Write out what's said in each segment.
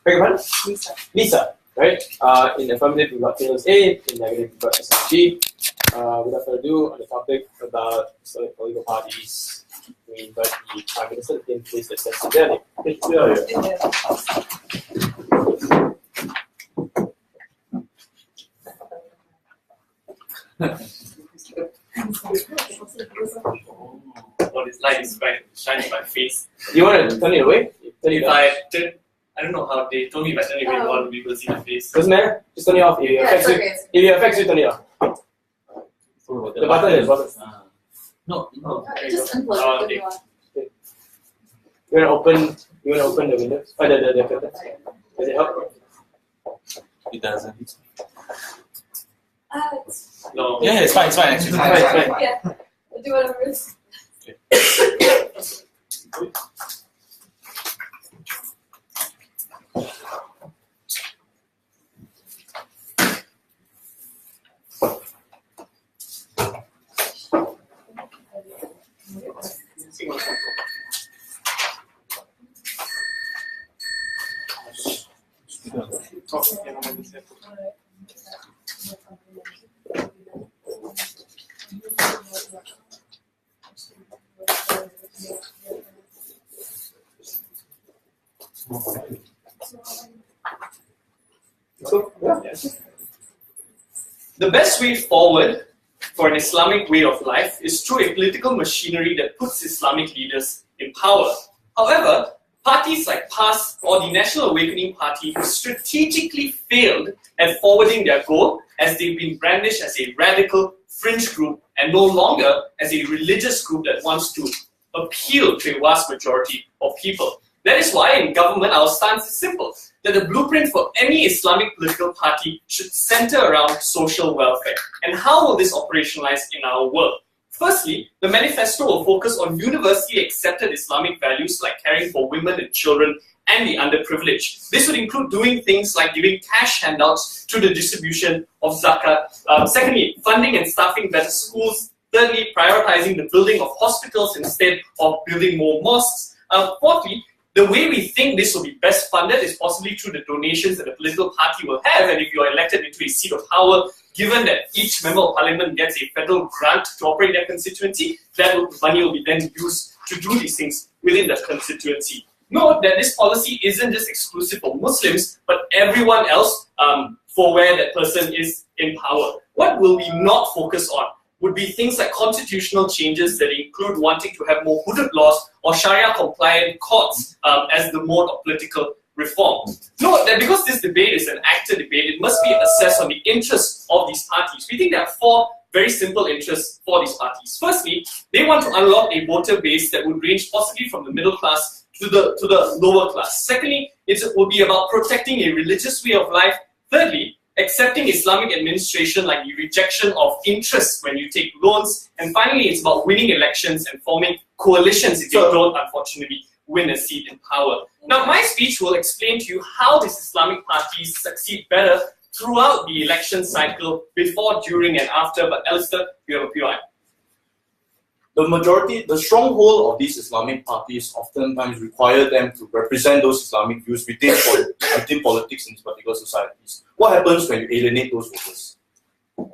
Beg your pardon? Lisa, right? In affirmative, we got Taylor's A. In negative, we got SMG. Without further ado, on the topic about Islamic political parties, we invite the Prime Minister to take place that sets the journey. All this light is shining in my face. You want to turn it away? I don't know how they told me if I turn it away, all the people see my face. Doesn't matter. Just turn it off. If it affects you, turn it off. The button is button. No. Just unplug Oh, it. okay. You want to open the windows? Oh, the curtain. Does it help? It doesn't. No. Yeah, it's fine actually. Fine. Yeah, we'll do whatever it is. The best way forward for an Islamic way of life is through a political machinery that puts Islamic leaders in power. However, parties like PAS or the National Awakening Party have strategically failed at forwarding their goal, as they've been brandished as a radical fringe group and no longer as a religious group that wants to appeal to a vast majority of people. That is why in government our stance is simple, that the blueprint for any Islamic political party should center around social welfare. And how will this operationalize in our world? Firstly, the manifesto will focus on universally accepted Islamic values like caring for women and children and the underprivileged. This would include doing things like giving cash handouts through the distribution of zakat. Secondly, funding and staffing better schools. Thirdly, prioritizing the building of hospitals instead of building more mosques. Fourthly, the way we think this will be best funded is possibly through the donations that the political party will have, and if you are elected into a seat of power, given that each member of parliament gets a federal grant to operate their constituency, that money will be then used to do these things within that constituency. Note that this policy isn't just exclusive for Muslims, but everyone else for where that person is in power. What will we not focus on would be things like constitutional changes that include wanting to have more hudud laws or Sharia-compliant courts as the mode of political reform. Note that because this debate is an active debate, it must be assessed on the interests of these parties. We think there are four very simple interests for these parties. Firstly, they want to unlock a voter base that would range possibly from the middle class to the lower class. Secondly, it will be about protecting a religious way of life. Thirdly, accepting Islamic administration like the rejection of interest when you take loans. And finally, it's about winning elections and forming coalitions if you don't, unfortunately, win a seat in power. Now, my speech will explain to you how these Islamic parties succeed better throughout the election cycle, before, during, and after. But Alistair, you have a POI. The stronghold of these Islamic parties oftentimes require them to represent those Islamic views within politics in particular societies. What happens when you alienate those voters?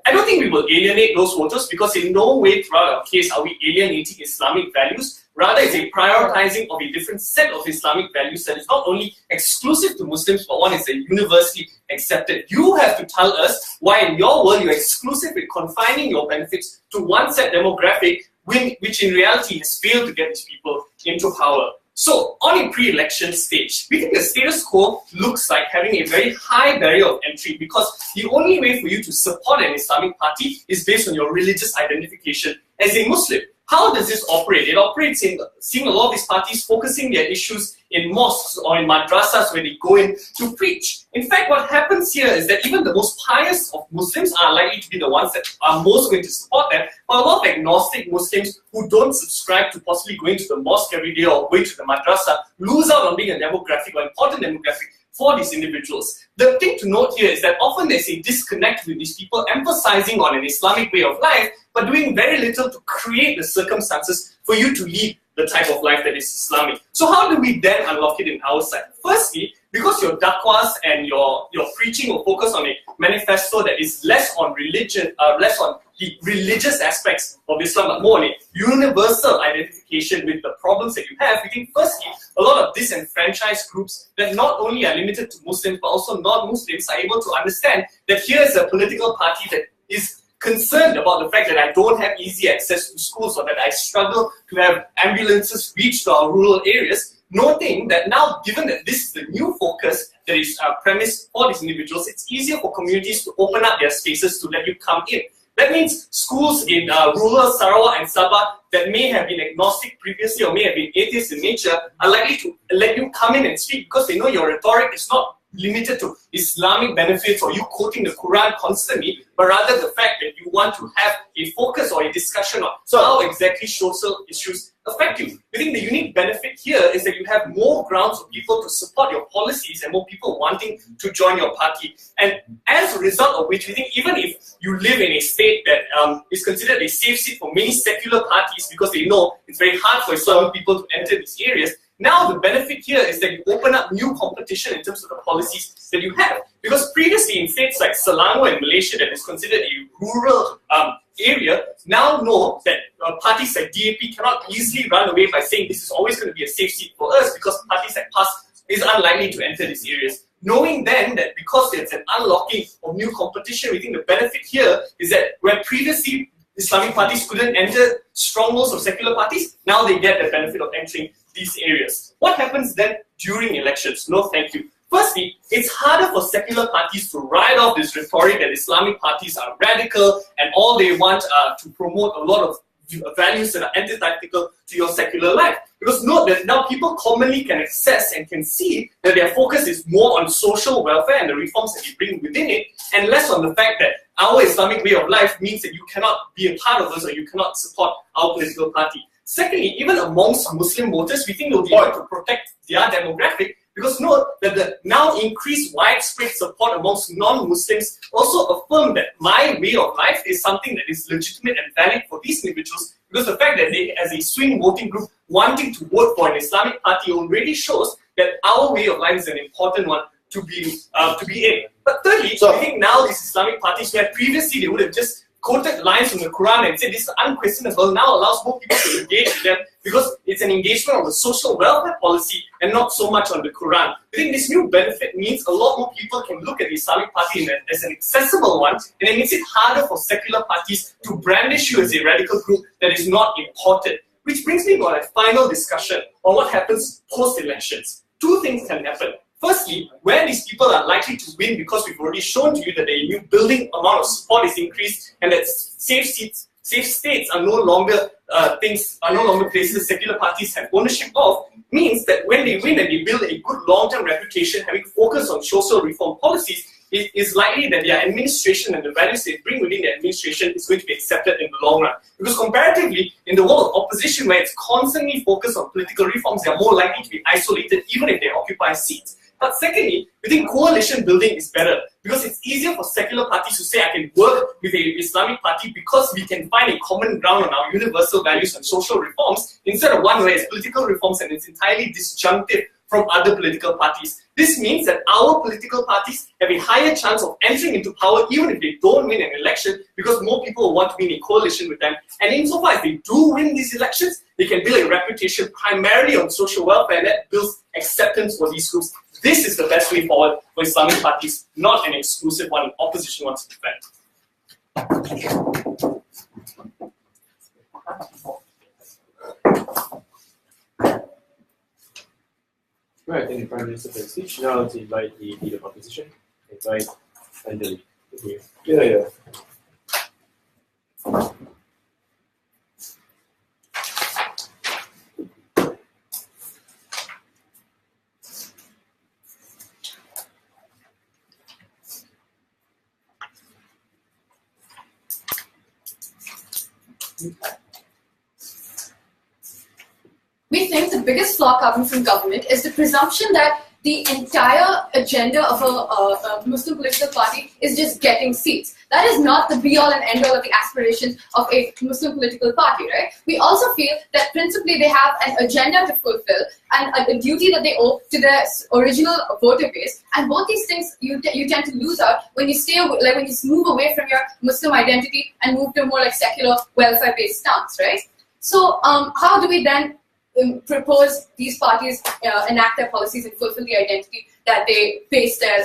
I don't think we will alienate those voters, because in no way throughout our case are we alienating Islamic values. Rather, it's a prioritizing of a different set of Islamic values that is not only exclusive to Muslims, but one is universally accepted. You have to tell us why in your world you're exclusive with confining your benefits to one set demographic, which in reality has failed to get these people into power. So, on a pre-election stage, we think the status quo looks like having a very high barrier of entry, because the only way for you to support an Islamic party is based on your religious identification as a Muslim. How does this operate? It operates in seeing a lot of these parties focusing their issues in mosques or in madrasas where they go in to preach. In fact, what happens here is that even the most pious of Muslims are likely to be the ones that are most going to support them, but a lot of agnostic Muslims who don't subscribe to possibly going to the mosque every day or going to the madrasa lose out on being a demographic or important demographic for these individuals. The thing to note here is that often there's a disconnect with these people emphasizing on an Islamic way of life, but doing very little to create the circumstances for you to lead the type of life that is Islamic. So how do we then unlock it in our side? Firstly, because your dakwas and your preaching will focus on a manifesto that is less on religion, less on the religious aspects of Islam, but more on a universal identification with the problems that you have, we think firstly, a lot of disenfranchised groups that not only are limited to Muslims, but also non-Muslims are able to understand that here is a political party that is concerned about the fact that I don't have easy access to schools or that I struggle to have ambulances reach to our rural areas, noting that now, given that this is the new focus that is premised for these individuals, it's easier for communities to open up their spaces to let you come in. That means schools in rural Sarawak and Sabah that may have been agnostic previously or may have been atheist in nature are likely to let you come in and speak because they know your rhetoric is not limited to Islamic benefits or you quoting the Quran constantly, but rather the fact that you want to have a focus or a discussion on how exactly social issues affect you. I think the unique benefit here is that you have more grounds for people to support your policies and more people wanting to join your party. And as a result of which, we think even if you live in a state that is considered a safe seat for many secular parties because they know it's very hard for Islamic people to enter these areas, now the benefit here is that you open up new competition in terms of the policies that you have. Because previously in states like Selangor and Malaysia that is considered a rural area, now know that parties like DAP cannot easily run away by saying this is always going to be a safe seat for us because parties like PAS is unlikely to enter these areas. Knowing then that because there's an unlocking of new competition, we think the benefit here is that where previously Islamic parties couldn't enter strongholds of secular parties, now they get the benefit of entering these areas. What happens then during elections? No, thank you. Firstly, it's harder for secular parties to ride off this rhetoric that Islamic parties are radical and all they want to promote a lot of values that are antithetical to your secular life. Because note that now people commonly can access and can see that their focus is more on social welfare and the reforms that you bring within it, and less on the fact that our Islamic way of life means that you cannot be a part of us or you cannot support our political party. Secondly, even amongst Muslim voters, we think they'll be able to protect their demographic because note that the now increased widespread support amongst non-Muslims also affirm that my way of life is something that is legitimate and valid for these individuals because the fact that they, as a swing voting group, wanting to vote for an Islamic party already shows that our way of life is an important one to be in. But thirdly, I think now these Islamic parties, where previously they would have just quoted lines from the Quran and said this is unquestionable, now allows more people to engage with them because it's an engagement on the social welfare policy and not so much on the Quran. I think this new benefit means a lot more people can look at the Islamic party as an accessible one, and it makes it harder for secular parties to brandish you as a radical group that is not important. Which brings me to a final discussion on what happens post-elections. Two things can happen. Firstly, where these people are likely to win because we've already shown to you that the new building amount of support is increased and that safe states are no longer places secular parties have ownership of, means that when they win and they build a good long-term reputation, having focus on social reform policies, it is likely that their administration and the values they bring within their administration is going to be accepted in the long run. Because comparatively, in the world of opposition where it's constantly focused on political reforms, they are more likely to be isolated even if they occupy seats. But secondly, we think coalition building is better because it's easier for secular parties to say I can work with an Islamic party because we can find a common ground on our universal values and social reforms instead of one where it's political reforms and it's entirely disjunctive from other political parties. This means that our political parties have a higher chance of entering into power even if they don't win an election because more people will want to be in a coalition with them. And insofar as they do win these elections, they can build a reputation primarily on social welfare and that builds acceptance for these groups. This is the best way forward for Islamic parties, not an exclusive one opposition wants to defend. Right, thank you, Prime Minister, for the speech. Now to invite the leader of opposition, invite Anjali. Yeah. We think the biggest flaw coming from government is the presumption that the entire agenda of a Muslim political party is just getting seats. That is not the be-all and end-all of the aspirations of a Muslim political party, right? We also feel that principally they have an agenda to fulfill and a duty that they owe to their original voter base. And both these things you tend to lose out when you stay away, like when you move away from your Muslim identity and move to a more like secular welfare-based stance, right? So how do we then propose these parties enact their policies and fulfill the identity that they base their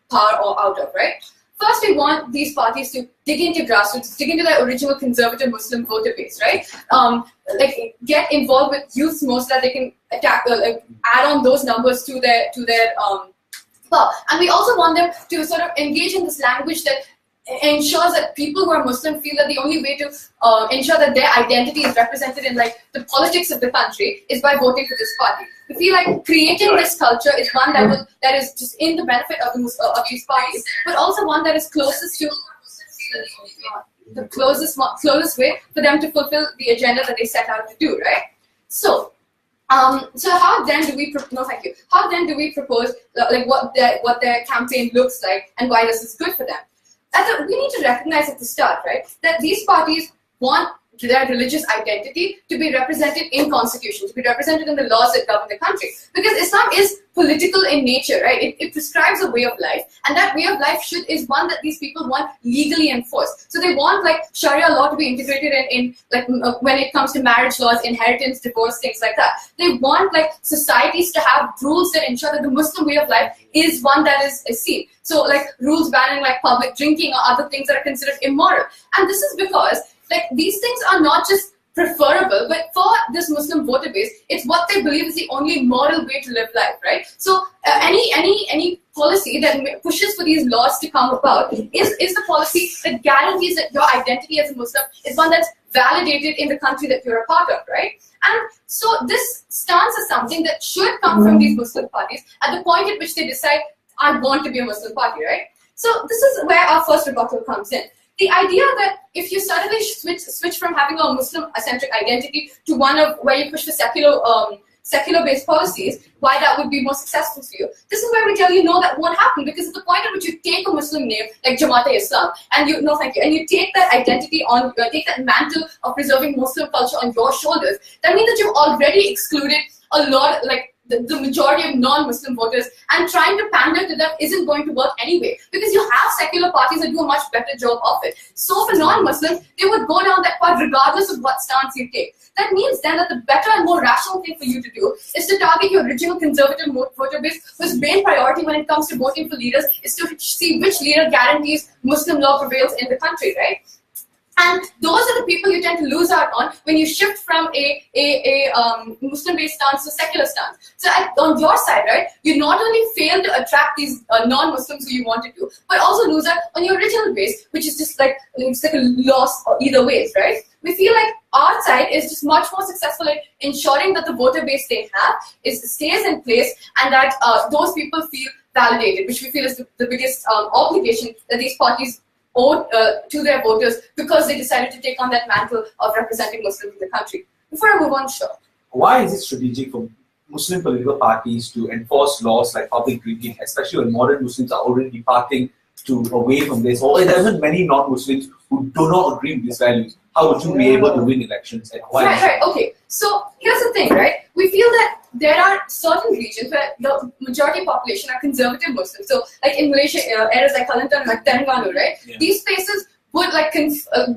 power out of, right? First, we want these parties to dig into grassroots, dig into their original conservative Muslim voter base, right? Like get involved with youth more so that they can add on those numbers to their power. And we also want them to sort of engage in this language that ensures that people who are Muslim feel that the only way to ensure that their identity is represented in like the politics of the country is by voting for this party. We feel like creating this culture is one that is just in the benefit of these parties, but also one that is closest to the closest way for them to fulfill the agenda that they set out to do, right? So how then do we How then do we propose like what their campaign looks like and why this is good for them? We need to recognize at the start, right, that these parties want their religious identity to be represented in constitution, to be represented in the laws that govern the country. Because Islam is political in nature, right? It prescribes a way of life, and that way of life is one that these people want legally enforced. So they want like Sharia law to be integrated in like when it comes to marriage laws, inheritance, divorce, things like that. They want like societies to have rules that ensure that the Muslim way of life is one that is seen. So like rules banning like public drinking or other things that are considered immoral. And this is because like these things are not just preferable, but for this Muslim voter base, it's what they believe is the only moral way to live life, right? So any policy that pushes for these laws to come about is the policy that guarantees that your identity as a Muslim is one that's validated in the country that you're a part of, right? And so this stance is something that should come from these Muslim parties at the point at which they decide, I want to be a Muslim party, right? So this is where our first rebuttal comes in. The idea that if you suddenly switch from having a Muslim-centric identity to one of where you push for secular-based policies, why that would be more successful for you. This is where we tell you no, that won't happen, because at the point at which you take a Muslim name like Jamaat Islam and you take that identity on, take that mantle of preserving Muslim culture on your shoulders, that means that you've already excluded a lot, like the majority of non-Muslim voters, and trying to pander to them isn't going to work anyway, because you have secular parties that do a much better job of it. So for non-Muslims, they would go down that path regardless of what stance you take. That means then that the better and more rational thing for you to do is to target your original conservative voter base, whose main priority when it comes to voting for leaders is to see which leader guarantees Muslim law prevails in the country, right? And those are the people you tend to lose out on when you shift from a Muslim-based stance to secular stance. So on your side, right, you not only fail to attract these non-Muslims who you want to do, but also lose out on your original base, which is just like, it's like a loss either ways, right? We feel like our side is just much more successful in ensuring that the voter base they have stays in place, and that those people feel validated, which we feel is the biggest obligation that these parties owe to their voters, because they decided to take on that mantle of representing Muslims in the country. Before I move on, sure. Why is it strategic for Muslim political parties to enforce laws like public drinking, especially when modern Muslims are already departing away from this? Or there are many non-Muslims who do not agree with these values. How would you be able to win elections? And why? Right, okay. So here's the thing, right? We feel that there are certain regions where the majority population are conservative Muslims. So like in Malaysia, areas like Kelantan and like Terengganu, right? Yeah. These places would like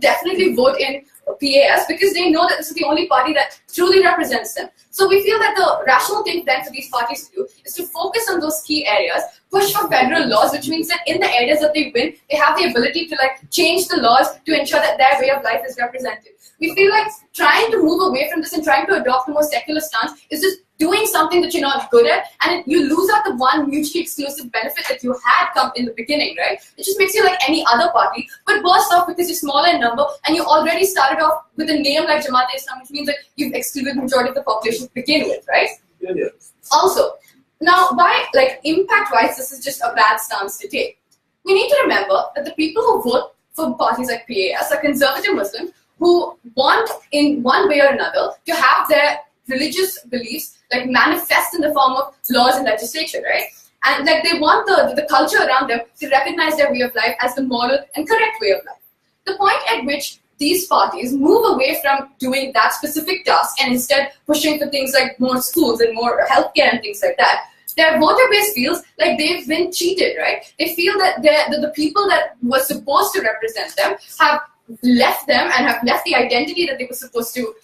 definitely vote in PAS because they know that this is the only party that truly represents them. So we feel that the rational thing then for these parties to do is to focus on those key areas, push for federal laws, which means that in the areas that they win, they have the ability to like change the laws to ensure that their way of life is represented. We feel like trying to move away from this and trying to adopt a more secular stance is just doing something that you're not good at, and you lose out the one mutually exclusive benefit that you had come in the beginning, right? It just makes you like any other party, but worse off because you're smaller in number and you already started off with a name like Jamaat Islam, which means that you've excluded the majority of the population to begin with, right? Yeah. Also, now by like impact-wise, this is just a bad stance to take. We need to remember that the people who vote for parties like PAS are conservative Muslims who want in one way or another to have their religious beliefs like manifest in the form of laws and legislation, right? And like they want the culture around them to recognize their way of life as the moral and correct way of life. The point at which these parties move away from doing that specific task and instead pushing for things like more schools and more healthcare and things like that, their voter base feels like they've been cheated, right? They feel that the people that were supposed to represent them have left them and have left the identity that they were supposed to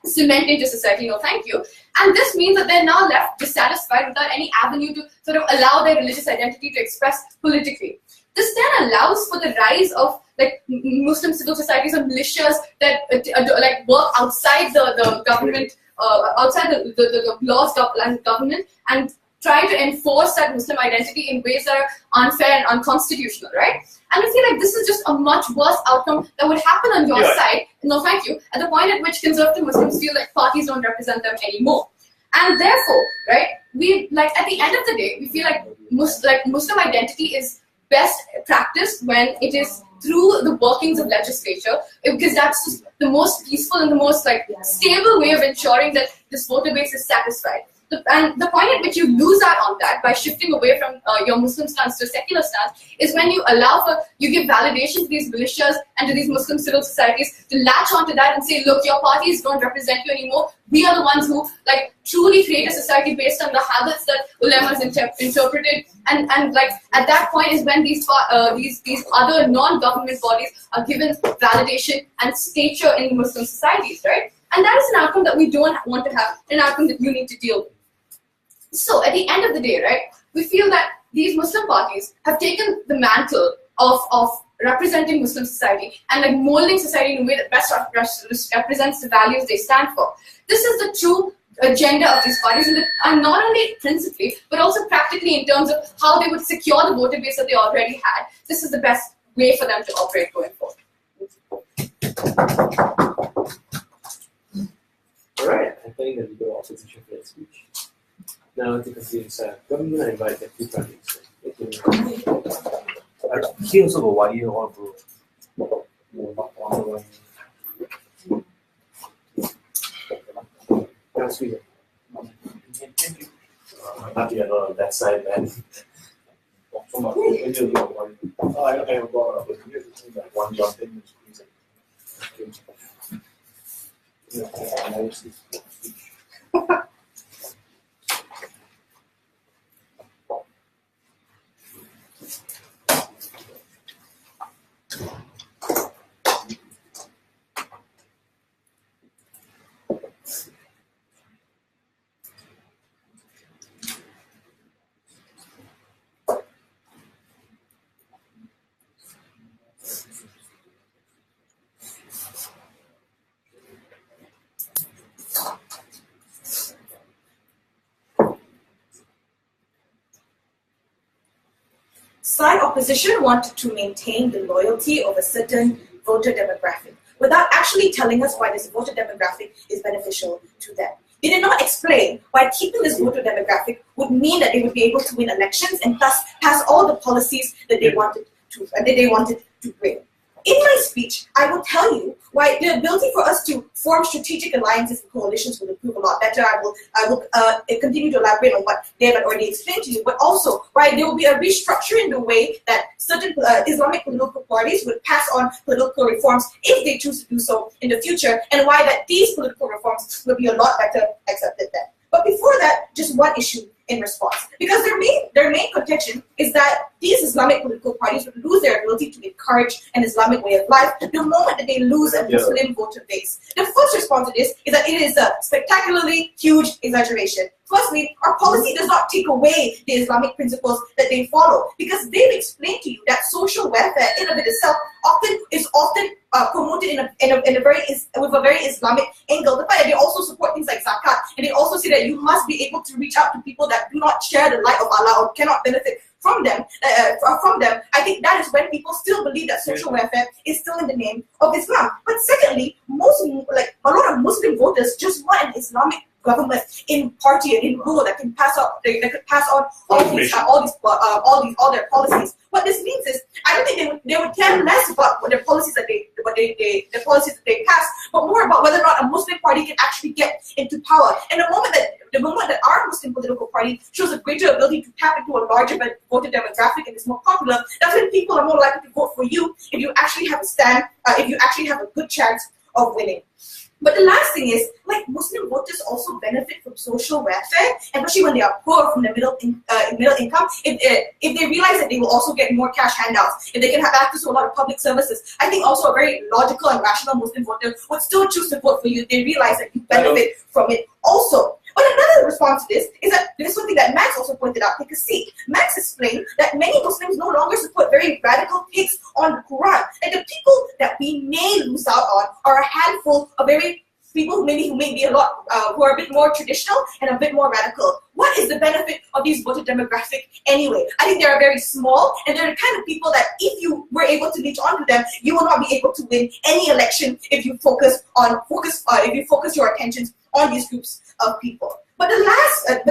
cement into society. No, thank you. And this means that they're now left dissatisfied without any avenue to sort of allow their religious identity to express politically. This then allows for the rise of like Muslim civil societies or militias that like work outside the government, outside the laws and government, and try to enforce that Muslim identity in ways that are unfair and unconstitutional, right? And I feel like this is just a much worse outcome that would happen on your side, no thank you, at the point at which conservative Muslims feel like parties don't represent them anymore. And therefore, right, we like at the end of the day, we feel like Muslim identity is best practiced when it is through the workings of legislature, because that's just the most peaceful and the most like stable way of ensuring that this voter base is satisfied. And the point at which you lose out on that by shifting away from your Muslim stance to a secular stance is when you you give validation to these militias and to these Muslim civil societies to latch onto that and say, look, your parties don't represent you anymore. We are the ones who like truly create a society based on the habits that ulemas interpreted. And like at that point is when these other non-government bodies are given validation and stature in Muslim societies, right? And that is an outcome that we don't want to have, an outcome that you need to deal with. So at the end of the day, right, we feel that these Muslim parties have taken the mantle of representing Muslim society and like molding society in a way that best represents the values they stand for. This is the true agenda of these parties, and not only principally, but also practically in terms of how they would secure the voter base that they already had. This is the best way for them to operate going forward. All right, I think that we go opposition for that speech. Now to continue government, I invite the two prime ministers. He also got 1 year on, bro. I'm happy I'm not on that side, man. I have got one job thing. Side opposition wanted to maintain the loyalty of a certain voter demographic without actually telling us why this voter demographic is beneficial to them. They did not explain why keeping this voter demographic would mean that they would be able to win elections and thus pass all the policies that they wanted to bring. In my speech, I will tell you why the ability for us to form strategic alliances and coalitions will improve a lot better. I will continue to elaborate on what David already explained to you, but also why there will be a restructure in the way that certain Islamic political parties would pass on political reforms if they choose to do so in the future, and why that these political reforms will be a lot better accepted then. But before that, just one issue in response. Because their main contention is that these Islamic political parties would lose their ability to encourage an Islamic way of life the moment that they lose a Muslim voter base. The first response to this is that it is a spectacularly huge exaggeration. Firstly, our policy does not take away the Islamic principles that they follow, because they've explained to you that social welfare in and of itself is often promoted with a very Islamic angle. The fact that they also support things like zakat, and they also say that you must be able to reach out to people that do not share the light of Allah or cannot benefit from them. I think that is when people still believe that social welfare is still in the name of Islam. But secondly, a lot of Muslim voters just want an Islamic government in party and in rule that can pass on all their policies. What this means is, I don't think they would care less about what their policies that they pass, but more about whether or not a Muslim party can actually get into power. And the moment that our Muslim political party shows a greater ability to tap into a larger voter demographic and is more popular, that's when people are more likely to vote for you if you actually have a stand, if you actually have a good chance of winning. But the last thing is, like, Muslim voters also benefit from social welfare, especially when they are poor from the middle income. If they realize that they will also get more cash handouts, if they can have access to a lot of public services, I think also a very logical and rational Muslim voter would still choose to vote for you if they realize that you benefit from it also. But another response to this is that this is something that Max also pointed out. Take a seat. Max explained that many Muslims no longer support very radical takes on the Quran, and the people that we may lose out on are a handful of very people who may be a lot who are a bit more traditional and a bit more radical. What is the benefit of these voter demographic anyway? I think they are very small, and they're the kind of people that if you were able to reach onto them, you will not be able to win any election if you focus your attentions on these groups of people. But the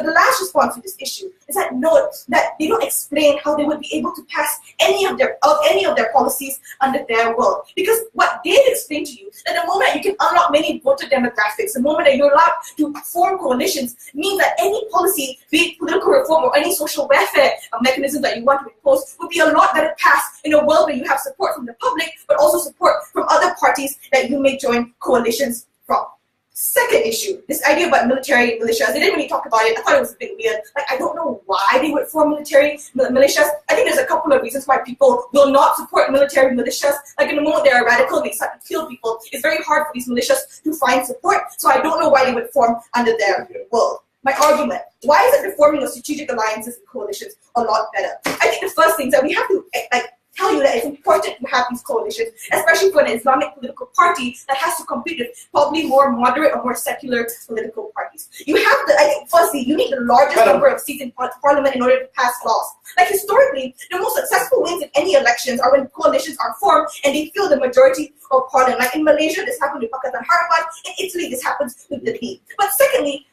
last response to this issue is that note that they don't explain how they would be able to pass any of their policies under their will. Because what they explain to you, that the moment you can unlock many voter demographics, the moment that you're allowed to form coalitions, means that any policy, be it political reform or any social welfare mechanism that you want to impose, would be a lot better passed in a world where you have support from the public, but also support from other parties that you may join coalitions from. Second issue, this idea about military militias. They didn't really talk about it. I thought it was a bit weird. Like, I don't know why they would form military militias. I think there's a couple of reasons why people will not support military militias. Like, in the moment they are radical and they start to kill people, it's very hard for these militias to find support. So I don't know why they would form under their will. My argument, why is it reforming of strategic alliances and coalitions a lot better? I think the first thing is that we have to tell you that it's important to have these coalitions, especially for an Islamic political party that has to compete with probably more moderate or more secular political parties. You have to, I think, firstly, you need the largest number of seats in parliament in order to pass laws. Like, historically, the most successful wins in any elections are when coalitions are formed and they fill the majority of parliament. Like in Malaysia, this happened with Pakatan Harapan. In Italy, this happens with the League. But secondly,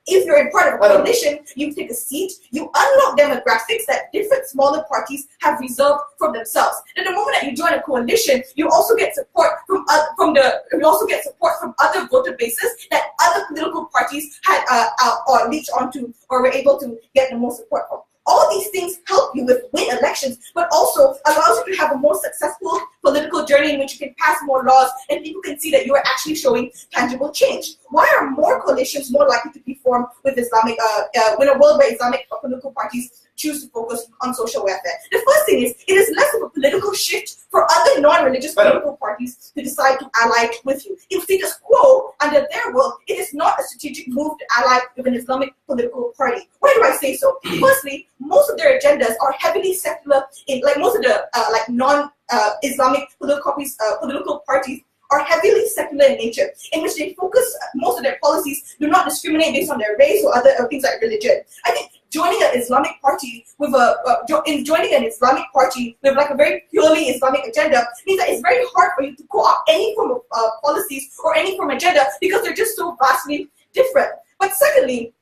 if you're in part of a coalition, you take a seat, you unlock demographics that different smaller parties have reserved for themselves. And the moment that you join a coalition, you also get support from other voter bases that other political parties had or reached onto or were able to get the most support from. All these things help you win elections, but also allows you to have a more successful political journey in which you can pass more laws and people can see that you are actually showing tangible change. Why are more coalitions more likely to be formed with Islamic, in a world where Islamic political parties choose to focus on social welfare? The first thing is, it is less of a political shift for other non-religious political parties to decide to ally with you. In status quo, under their will, it is not a strategic move to ally with an Islamic political party. Why do I say so? Firstly, most of their agendas are heavily secular, like most of the non-Islamic political parties are heavily secular in nature, in which they focus, most of their policies do not discriminate based on their race or other things like religion. I think joining an Islamic party with like a very purely Islamic agenda means that it's very hard for you to co-opt any form of policies or any form of agenda because they're just so vastly different. But secondly,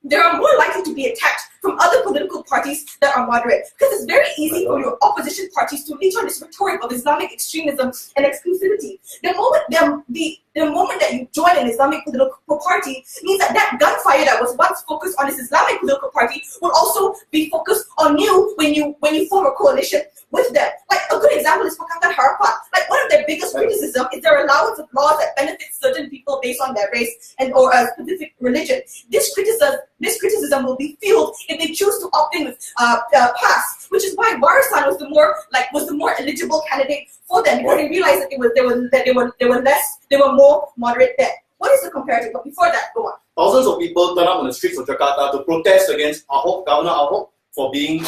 they are more likely to be attacked from other political parties that are moderate, because it's very easy for your opposition parties to reach on this rhetoric of Islamic extremism and exclusivity. The moment that you join an Islamic political party means that gunfire that was once focused on this Islamic political party will also be focused on you when you form a coalition with them. Like, a good example is Pakatan Harapan. Like, one of their biggest criticism is their allowance of laws that benefit certain people based on their race and or a specific religion. This criticism will be fueled if they choose to opt in with PAS, which is why Barisan was the more eligible candidate for them, because they realized that they were more moderate then. What is the comparative? But before that, go on. Thousands of people turn up on the streets of Jakarta to protest against Governor Ahok for seeming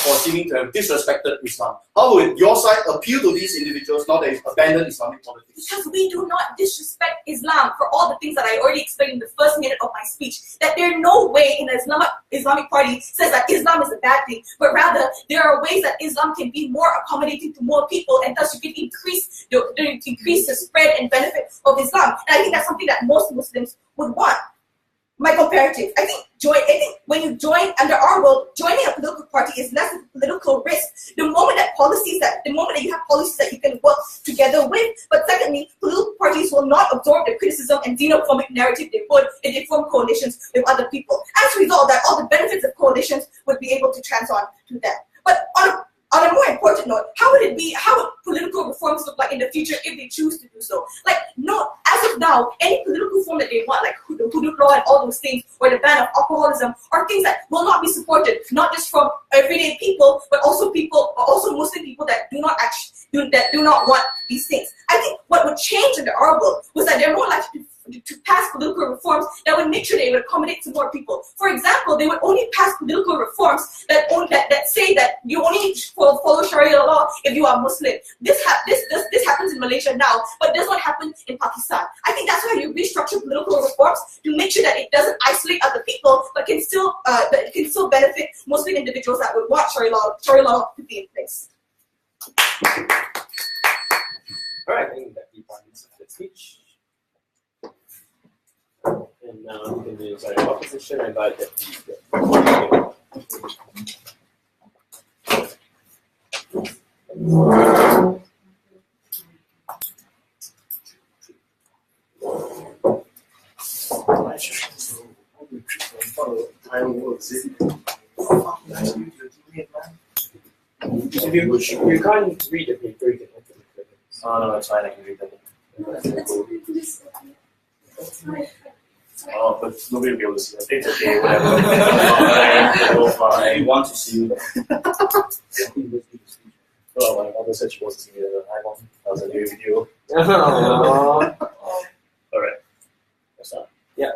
to have disrespected Islam. How would your side appeal to these individuals now that you've abandoned Islamic politics? Because we do not disrespect Islam for all the things that I already explained in the first minute of my speech. That there no way in the Islamic party says that Islam is a bad thing, but rather there are ways that Islam can be more accommodating to more people, and thus you can increase the spread and benefit of Islam. And I think that's something that most Muslims would want. my comparative. I think when you join under our world, joining a political party is less of a political risk. The moment that you have policies that you can work together with, but secondly, political parties will not absorb the criticism and xenophobic narrative they would if they form coalitions with other people. As a result, that all the benefits of coalitions would be able to transfer on to them. But on a more important note, how would political reforms look like in the future if they choose to do so? Like, no, as of now, any political reform that they want, like the hudud law and all those things, or the ban of alcoholism, are things that will not be supported, not just from everyday people, but also Muslim people that do not want these things. I think what would change under our world was that they're more likely to pass political reforms that would make sure they would accommodate to more people. For example, they would only pass political reforms that say that you only need to follow Sharia law if you are Muslim. This happens in Malaysia now, but does not happen in Pakistan. I think that's why you restructure political reforms to make sure that it doesn't isolate other people, but can still benefit Muslim individuals that would want Sharia law to be in place. All right, I think that the parties have the speech. And now we can do sorry, opposition. I invite the if you can't read the paper, you can open the paper. Oh no, it's fine, I can read that. Oh, but nobody will be able to see that. It's okay, whatever. I want to see you. Well, my mother said she wants to see me at the iPhone. I was a new video. Alright. That's that. Yeah.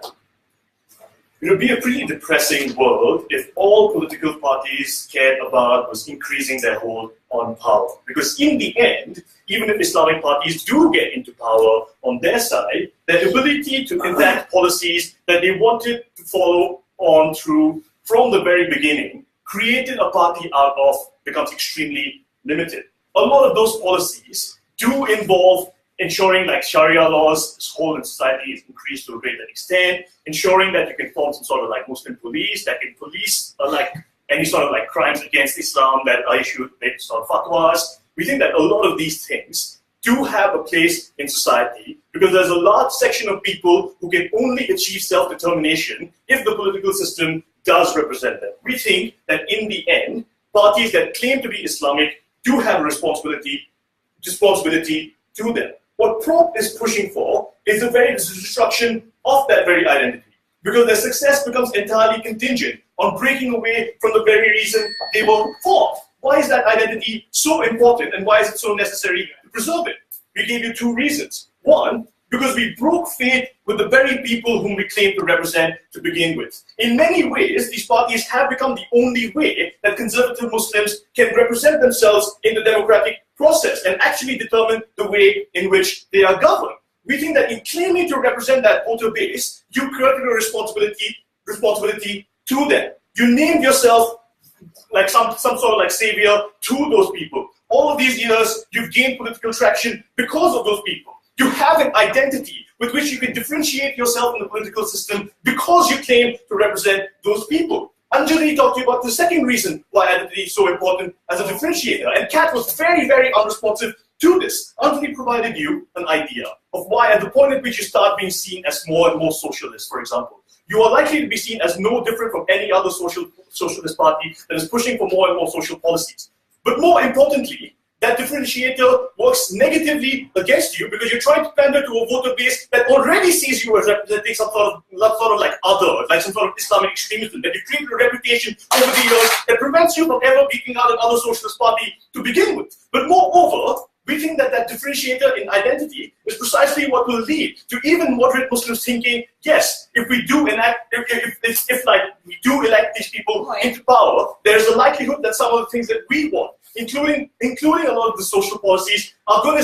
It would be a pretty depressing world if all political parties cared about was increasing their hold on power. Because in the end, even if Islamic parties do get into power on their side, their ability to enact policies that they wanted to follow on through from the very beginning, created a party out of, becomes extremely limited. A lot of those policies do involve ensuring like Sharia laws hold in society is increased to a greater extent, ensuring that you can form some sort of like Muslim police that can police like any sort of like crimes against Islam that are issued based on fatwas. We think that a lot of these things do have a place in society because there's a large section of people who can only achieve self-determination if the political system does represent them. We think that in the end, parties that claim to be Islamic do have a responsibility to them. What Prop is pushing for is the very destruction of that very identity, because their success becomes entirely contingent on breaking away from the very reason they were formed. Why is that identity so important, and why is it so necessary to preserve it? We gave you two reasons. One, because we broke faith with the very people whom we claim to represent to begin with. In many ways, these parties have become the only way that conservative Muslims can represent themselves in the democratic process and actually determine the way in which they are governed. We think that in claiming to represent that voter base, you created a responsibility to them. You named yourself like some sort of like savior to those people. All of these years, you've gained political traction because of those people. You have an identity with which you can differentiate yourself in the political system because you claim to represent those people. Anjali talked to you about the second reason why identity is so important as a differentiator, and Kat was very, very unresponsive to this. Anjali provided you an idea of why at the point at which you start being seen as more and more socialist, for example, you are likely to be seen as no different from any other socialist party that is pushing for more and more social policies. But more importantly, that differentiator works negatively against you because you're trying to pander to a voter base that already sees you as representing some sort of like other, like some sort of Islamic extremism, that you've created a reputation over the years that prevents you from ever beating out another socialist party to begin with. But moreover, we think that that differentiator in identity is precisely what will lead to even moderate Muslims thinking, yes, if we do enact, if we do elect these people into power, there's a likelihood that some of the things that we want, including a lot of the social policies, are going to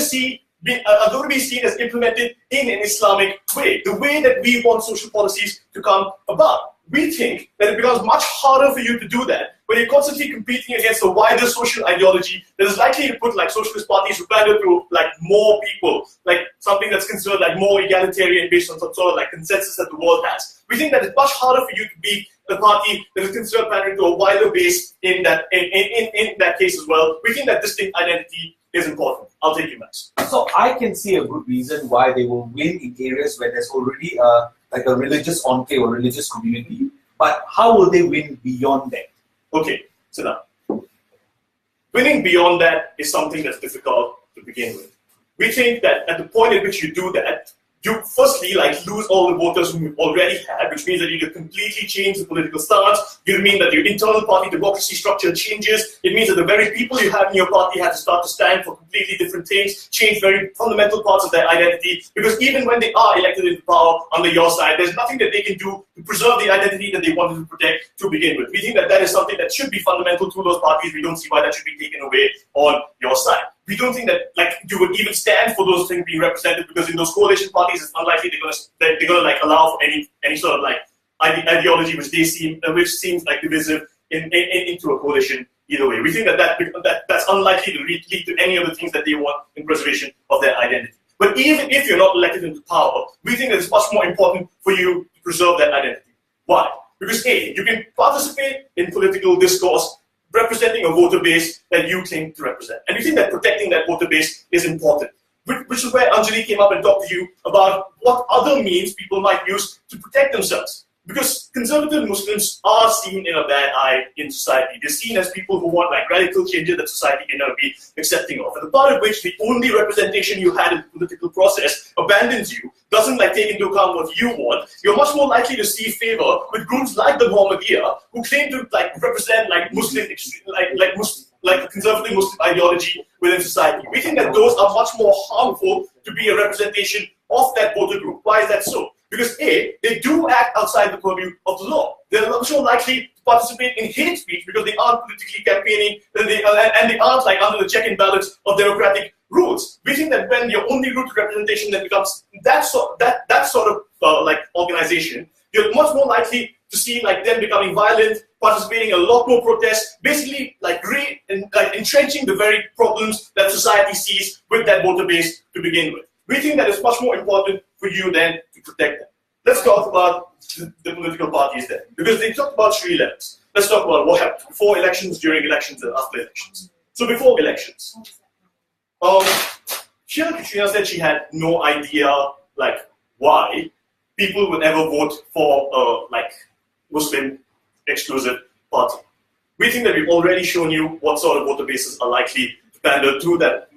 be seen as implemented in an Islamic way, the way that we want social policies to come about. we think that it becomes much harder for you to do that when you're constantly competing against a wider social ideology that is likely to put like socialist parties who pander to like more people, like something that's considered like more egalitarian based on some sort of like consensus that the world has. We think that it's much harder for you to be a party that is considered pandering to a wider base in that case as well. We think that distinct identity is important. I'll take you next. So I can see a good reason why they will win in areas where there's already like a religious enclave or religious community. But how will they win beyond that? Okay, so now, winning beyond that is something that's difficult to begin with. We think that at the point at which you do that, you firstly like lose all the voters whom you already had, which means that you can completely change the political stance. It means that your internal party democracy structure changes. It means that the very people you have in your party have to start to stand for completely different things, change very fundamental parts of their identity. Because even when they are elected into power under your side, there's nothing that they can do to preserve the identity that they wanted to protect to begin with. We think that that is something that should be fundamental to those parties. We don't see why that should be taken away on your side. We don't think that like you would even stand for those things being represented, because in those coalition parties, it's unlikely they're gonna like allow for any sort of like ideology which seems like divisive into a coalition either way. We think that's unlikely to lead to any of the things that they want in preservation of their identity. But even if you're not elected into power, we think that it's much more important for you to preserve that identity. Why? Because A, you can participate in political discourse representing a voter base that you claim to represent. And we think that protecting that voter base is important, which is where Anjali came up and talked to you about what other means people might use to protect themselves. Because conservative Muslims are seen in a bad eye in society. They're seen as people who want like radical changes that society cannot be accepting of. And the part of which the only representation you had in the political process abandons you, doesn't like take into account what you want, you're much more likely to see favor with groups like the Muhammadiyah, who claim to like represent like Muslim, like a conservative Muslim ideology within society. We think that those are much more harmful to be a representation of that voter group. Why is that so? Because A, they do act outside the purview of the law. They're much more likely to participate in hate speech because they aren't politically campaigning and they aren't like under the check and balance of democratic rules. We think that when your only route to representation then becomes that sort of like organization, you're much more likely to see like them becoming violent, participating in a lot more protests, basically like entrenching the very problems that society sees with that voter base to begin with. We think that it's much more important for you then to protect them. Let's talk about the political parties then, because they talked about 3 levels. Let's talk about what happened before elections, during elections, and after elections. So before elections, Sheila Katrina said she had no idea like why people would ever vote for a like Muslim exclusive party. We think that we've already shown you what sort of voter bases are likely to pander to that,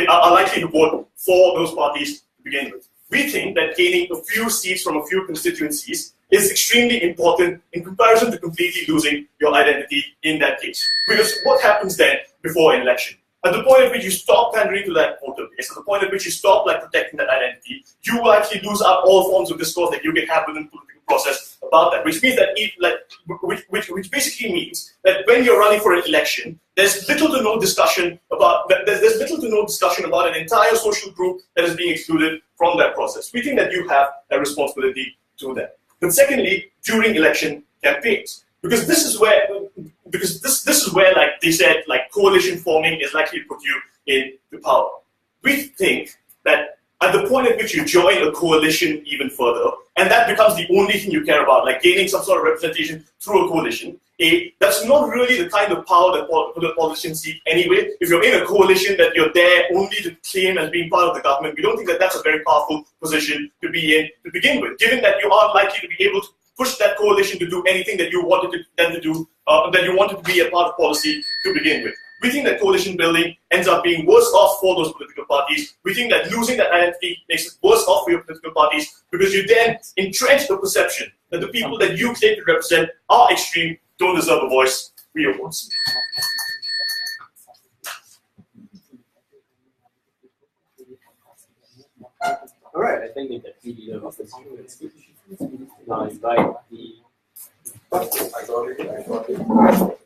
are likely to vote for those parties to begin with. We think that gaining a few seats from a few constituencies is extremely important in comparison to completely losing your identity in that case. Because what happens then before an election? At the point at which you stop pandering to that voter base, at the point at which you stop like protecting that identity, you will actually lose out all forms of discourse that you can have within the political process about that. Which means that which basically means that when you're running for an election, there's little to no discussion about an entire social group that is being excluded from that process. We think that you have a responsibility to that. But secondly, during election campaigns, because this is where like they said like coalition forming is likely to put you into power. We think that at the point at which you join a coalition even further, and that becomes the only thing you care about, like gaining some sort of representation through a coalition, that's not really the kind of power that politicians seek anyway. If you're in a coalition that you're there only to claim as being part of the government, we don't think that that's a very powerful position to be in to begin with, given that you aren't likely to be able to push that coalition to do anything that you wanted them to do, that you wanted to be a part of policy to begin with. We think that coalition building ends up being worse off for those political parties. We think that losing that identity makes it worse off for your political parties, because you then entrench the perception that the people that you claim to represent are extreme, don't deserve a voice. We are voice. All right, I think the deputy leader of the speech. Now invite the. I got it.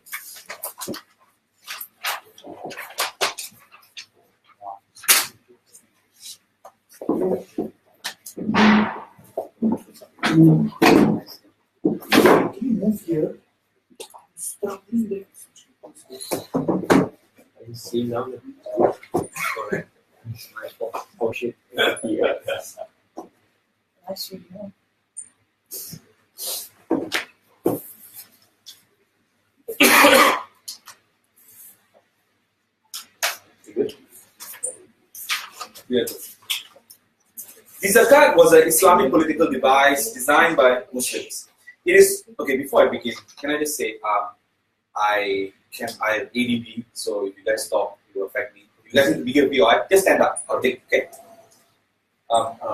move here. Stop there. I can see now. Correct. Oh shit. Yeah. Actually, no. Good. Yeah. The zakat was an Islamic political device designed by Muslims. It is okay. Before I begin, can I just say, I have ADB, so if you guys talk, it will affect me. If you guys need to begin VOI, just stand up. I'll take. Okay.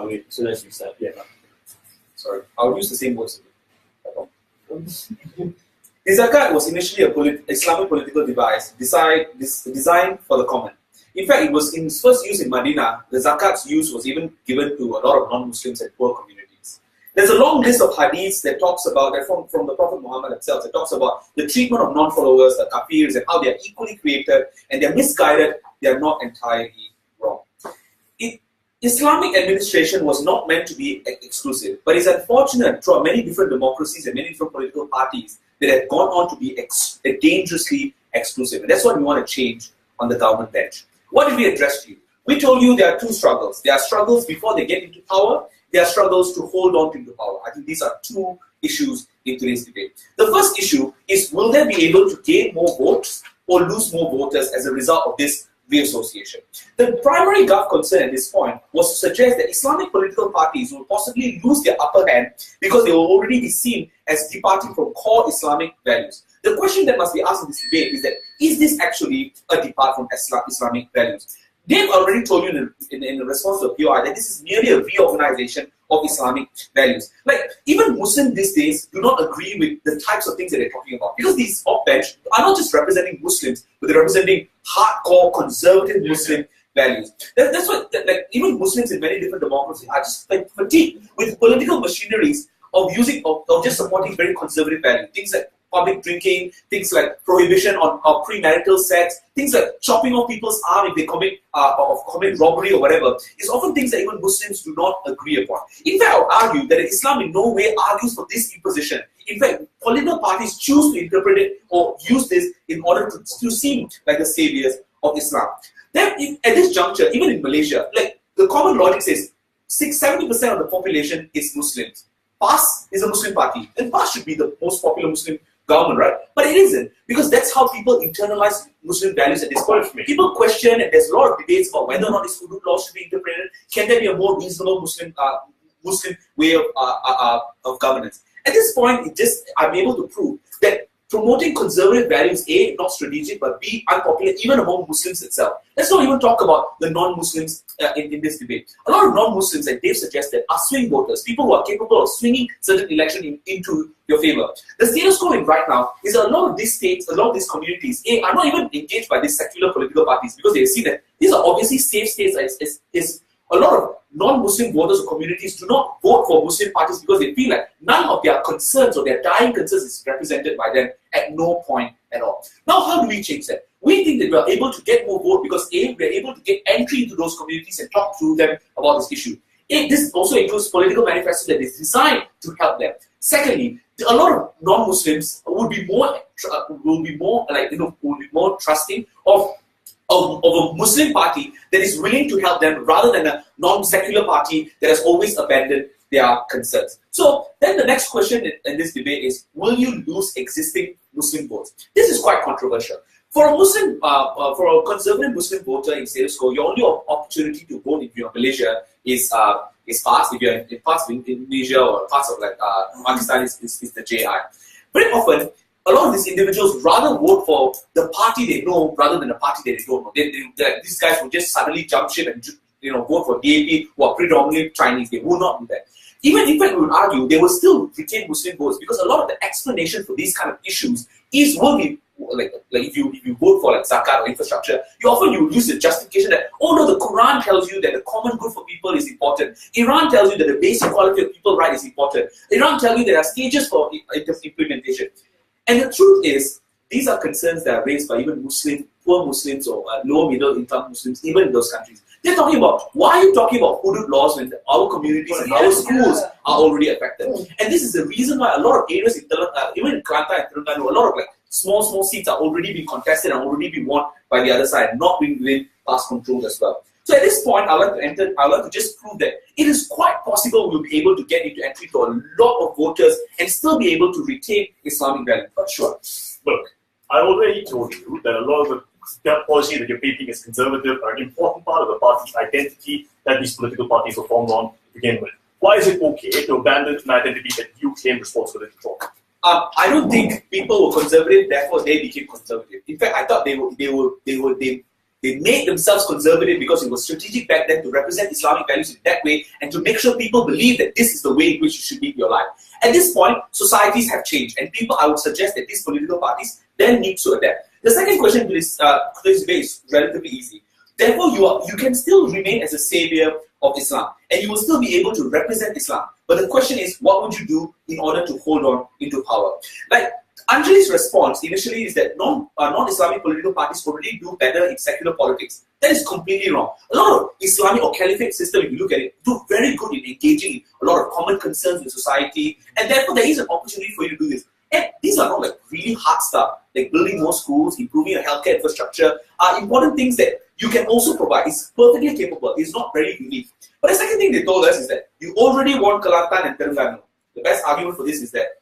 Wait. So let's restart. Yeah. Sorry, I'll use the same words. The zakat was initially a Islamic political device designed for the common. In fact, it was in its first use in Medina. The zakat's use was even given to a lot of non-Muslims and poor communities. There's a long list of hadiths that talks about that from the Prophet Muhammad himself. That talks about the treatment of non-followers, the kafirs, and how they are equally created and they're misguided. They are not entirely wrong. Islamic administration was not meant to be exclusive, but it's unfortunate throughout many different democracies and many different political parties that have gone on to be dangerously exclusive. And that's what we want to change on the government bench. What did we address to you? We told you there are two struggles. There are struggles before they get into power. There are struggles to hold on to power. I think these are two issues in today's debate. The first issue is, will they be able to gain more votes or lose more voters as a result of this reassociation? The primary concern at this point was to suggest that Islamic political parties will possibly lose their upper hand because they will already be seen as departing from core Islamic values. The question that must be asked in this debate is that, is this actually a depart from Islamic values? They've already told you in response to the POI that this is merely a reorganization of Islamic values. Like, even Muslims these days do not agree with the types of things that they're talking about, because these op-bench are not just representing Muslims, but they're representing hardcore conservative Muslim values. That's what, like, even Muslims in many different democracies are just like fatigued with political machineries of just supporting very conservative values. Things like public drinking, things like prohibition on premarital sex, things like chopping off people's arm if they commit robbery or whatever. It's often things that even Muslims do not agree upon. In fact, I would argue that Islam in no way argues for this imposition. In fact, political parties choose to interpret it or use this in order to seem like the saviors of Islam. Then, at this juncture, even in Malaysia, like, the common logic says 70% of the population is Muslims. PAS is a Muslim party, and PAS should be the most popular Muslim government, right? But it isn't, because that's how people internalize Muslim values at this point. People question, and there's a lot of debates about whether or not these hudud laws should be interpreted. Can there be a more reasonable Muslim way of governance? At this point, I'm able to prove that promoting conservative values, A, not strategic, but B, unpopular even among Muslims itself. Let's not even talk about the non-Muslims in this debate. A lot of non-Muslims, like Dave suggested, are swing voters, people who are capable of swinging certain election into your favor. The status quo right now is a lot of these states, a lot of these communities, A, are not even engaged by these secular political parties, because they see that these are obviously safe states. A lot of non-Muslim voters or communities do not vote for Muslim parties because they feel like none of their concerns or their dying concerns is represented by them at no point at all. Now, how do we change that? We think that we are able to get more vote because A, we are able to get entry into those communities and talk to them about this issue. This also includes political manifestos that is designed to help them. Secondly, a lot of non-Muslims would be more trusting of a Muslim party that is willing to help them rather than a non-secular party that has always abandoned their concerns. So then the next question in this debate is, will you lose existing Muslim votes? This is quite controversial. For a conservative Muslim voter in status quo, your only opportunity to vote if you're in Malaysia is PAS. If you're in parts of Indonesia or parts of Pakistan is the JI. Very often, a lot of these individuals rather vote for the party they know rather than a party that they don't know. These guys will just suddenly jump ship and vote for DAP, who are predominantly Chinese. They will not do that. Even if we would argue, they will still retain Muslim votes, because a lot of the explanation for these kind of issues will be if you vote for zakat or infrastructure, you use the justification that, oh no, the Quran tells you that the common good for people is important. Iran tells you that the basic quality of people right is important. Iran tells you there are stages for implementation. And the truth is, these are concerns that are raised by even poor Muslims or lower middle income Muslims, even in those countries. They're talking about, why are you talking about hudud laws when our communities and our schools are already affected? And this is the reason why a lot of areas, even in Kelantan and Terengganu, a lot of like small seats are already being contested and already being won by the other side, not being within past control as well. So at this point, I'd like to just prove that it is quite possible we'll be able to get into entry to a lot of voters and still be able to retain Islamic values. But sure. Look, I already told you that a lot of the policy that you're painting as conservative are an important part of the party's identity that these political parties were formed on to begin with. Why is it okay to abandon an identity that you claim responsibility for? I don't think people were conservative, therefore they became conservative. In fact, I thought they made themselves conservative because it was strategic back then to represent Islamic values in that way and to make sure people believe that this is the way in which you should live your life. At this point, societies have changed, and people, I would suggest that these political parties then need to adapt. The second question to this debate is relatively easy. Therefore, you can still remain as a savior of Islam, and you will still be able to represent Islam. But the question is, what would you do in order to hold on into power? Like Anjali's response initially is that non-Islamic political parties already do better in secular politics. That is completely wrong. A lot of Islamic or caliphate system, if you look at it, do very good in engaging in a lot of common concerns in society, and therefore there is an opportunity for you to do this. And these are not like really hard stuff, like building more schools, improving your healthcare infrastructure, are important things that you can also provide. It's perfectly capable. It's not very unique. But the second thing they told us is that you already won Kelantan and Terengganu. The best argument for this is that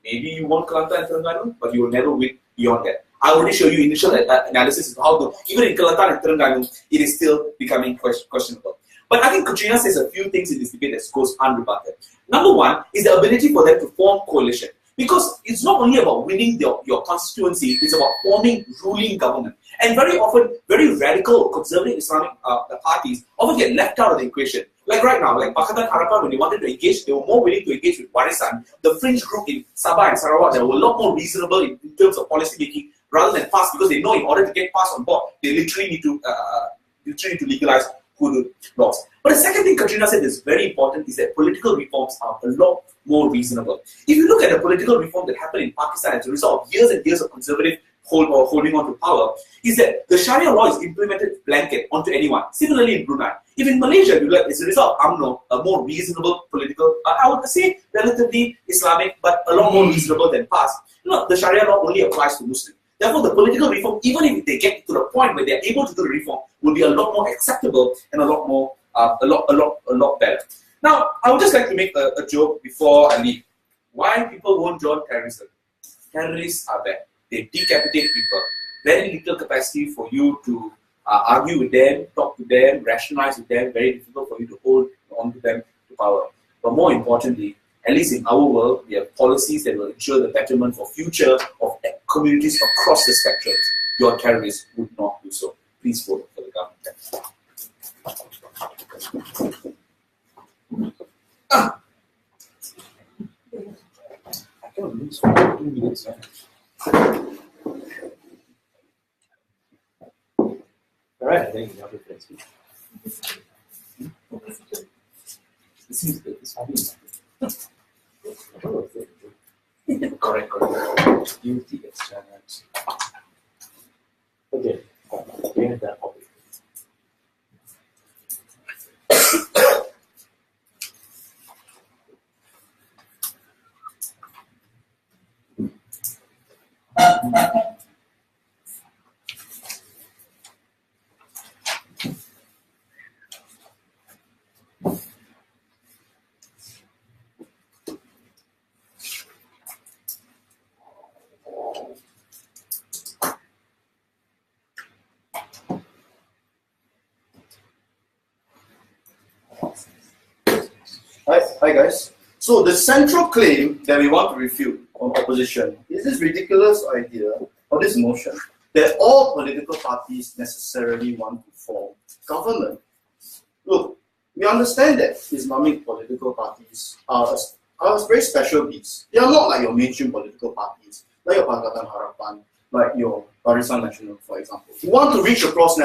maybe you won Kelantan and Terengganu, but you will never win beyond that. I already showed you initial analysis of how even in Kelantan and Terengganu, it is still becoming questionable. But I think Katrina says a few things in this debate that goes unrebutted. Number one is the ability for them to form coalition. Because it's not only about winning your constituency, it's about forming ruling government. And very often, very radical conservative Islamic parties often get left out of the equation. Like right now, like Pakatan Harapan, when they wanted to engage, they were more willing to engage with Warisan, the fringe group in Sabah and Sarawak that were a lot more reasonable in terms of policy making rather than PAS, because they know in order to get PAS on board, they literally need to legalize hudud laws. But the second thing Katrina said is very important is that political reforms are a lot more reasonable. If you look at the political reform that happened in Pakistan as a result of years and years of conservative holding on to power, is that the Sharia law is implemented blanket onto anyone. Similarly in Brunei. If in Malaysia, as a result of UMNO, a more reasonable political, I would say relatively Islamic, but a lot more reasonable than past, the Sharia law only applies to Muslims. Therefore, the political reform, even if they get to the point where they're able to do the reform, will be a lot more acceptable and a lot more, a lot better. Now, I would just like to make a joke before I leave. Why people won't join terrorism? Terrorists are bad. They decapitate people. Very little capacity for you to argue with them, talk to them, rationalize with them. Very difficult for you to hold on to them to power. But more importantly, at least in our world, we have policies that will ensure the betterment for future of communities across the spectrum. Your terrorists would not do so. Please vote for the government. I cannot lose for 2 minutes. Alright, I think you have to speak. This is good. This is correct. Use the extra notes. Okay, we have that topic. Hi guys. So the central claim that we want to refute on opposition is this ridiculous idea or this notion that all political parties necessarily want to form government. Look, we understand that Islamic political parties are very special beasts. They are not like your mainstream political parties, like your Pakatan Harapan, like your Barisan Nasional, for example. You want to reach across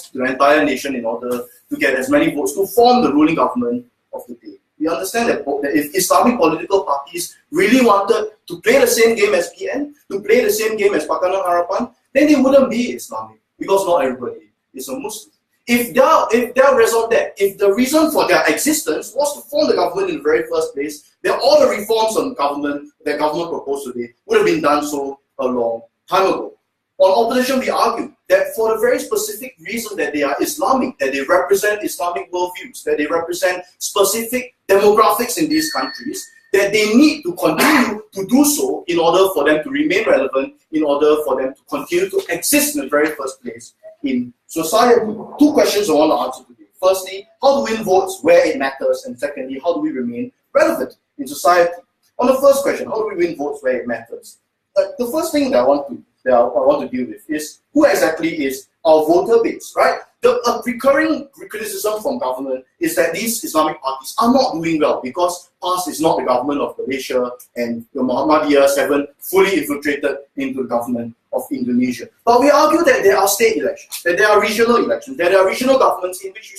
the entire nation in order to get as many votes to form the ruling government of the day. We understand that if Islamic political parties really wanted to play the same game as PN, to play the same game as Pakatan Harapan, then they wouldn't be Islamic. because not everybody is a Muslim. If the reason for their existence was to form the government in the very first place, then all the reforms on government that government proposed today would have been done so a long time ago. On opposition, we argue that for the very specific reason that they are Islamic, that they represent Islamic worldviews, that they represent specific demographics in these countries, that they need to continue to do so in order for them to remain relevant, in order for them to continue to exist in the very first place in society. Two questions I want to answer today. Firstly, how do we win votes where it matters? And secondly, how do we remain relevant in society? On the first question, how do we win votes where it matters? The first thing that I want to deal with is who exactly is our voter base, right? A recurring criticism from government is that these Islamic parties are not doing well because PAS is not the government of Malaysia and the Muhammadiyahs haven't fully infiltrated into the government of Indonesia. But we argue that there are state elections, that there are regional elections, that there are regional governments in which you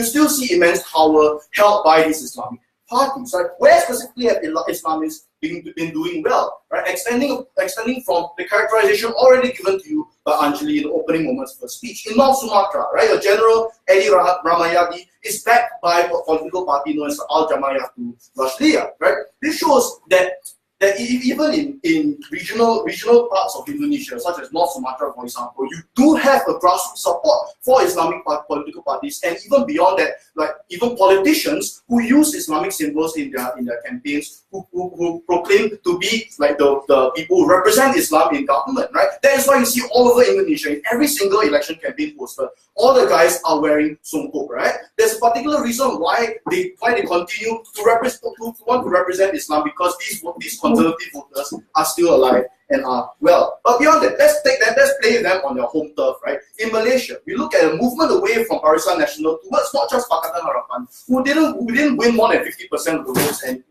still see immense power held by these Islamic parties, right? Where specifically have Islamists been doing well, right? Extending from the characterization already given to you by Anjali in the opening moments of her speech. In North Sumatra, right, a General Edi Ramayadi is backed by a political party known as Al Jamayatul Rasliyah, right? This shows that even in regional parts of Indonesia, such as North Sumatra, for example, you do have a grassroots support for Islamic political parties, and even beyond that, like even politicians who use Islamic symbols in their campaigns, who proclaim to be like the people who represent Islam in government, right? That is why you see all over Indonesia, in every single election campaign poster, all the guys are wearing songkok, right? There's a particular reason why they continue to want to represent Islam, because these conservative voters are still alive and are well. But beyond that, let's play them on their home turf, right? In Malaysia, we look at a movement away from Barisan Nasional towards not just Pakatan Harapan, who didn't win more than 50% of the votes and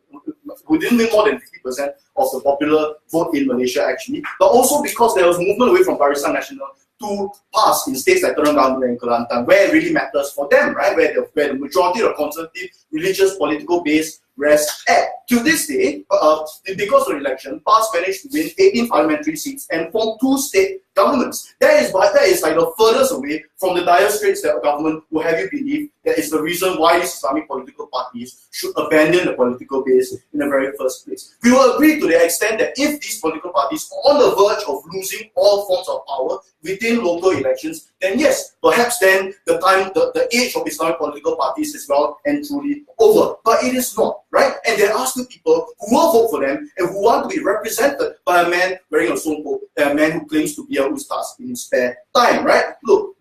who didn't win more than 50% of the popular vote in Malaysia actually, but also because there was movement away from Barisan Nasional to PAS in states like Terengganu and Kelantan, where it really matters for them, right? Where the majority of the conservative religious political base rests at. To this day, because of the election, PAS managed to win 18 parliamentary seats and form 2 state governments. That is like the furthest away from the dire straits that a government will have you believe that is the reason why these Islamic political parties should abandon the political base in the very first place. We will agree to the extent that if these political parties are on the verge of losing all forms of power within local elections, then yes, perhaps then the age of Islamic political parties is well and truly over. But it is not, right? And there are still people who will vote for them and who want to be represented by a man wearing a songkok, a man who claims to be a ustaz in his spare time, right? Look,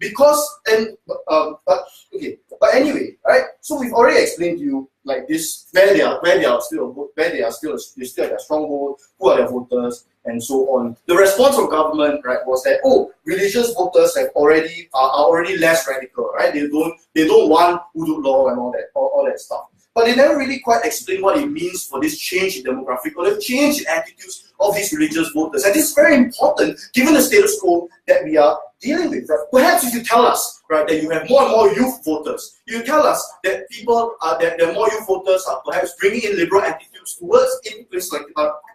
but anyway, right? So we've already explained to you like this, where they are still their stronghold, who are their voters, and so on. The response of government, right, was that religious voters are already less radical, right? They don't want hudud law and all that stuff. But they never really quite explain what it means for this change in demographic or the change in attitudes of these religious voters. And this is very important given the status quo that we are dealing with. Right? Perhaps if you tell us, right, that you have more and more youth voters, you tell us that that more youth voters are perhaps bringing in liberal attitudes towards places like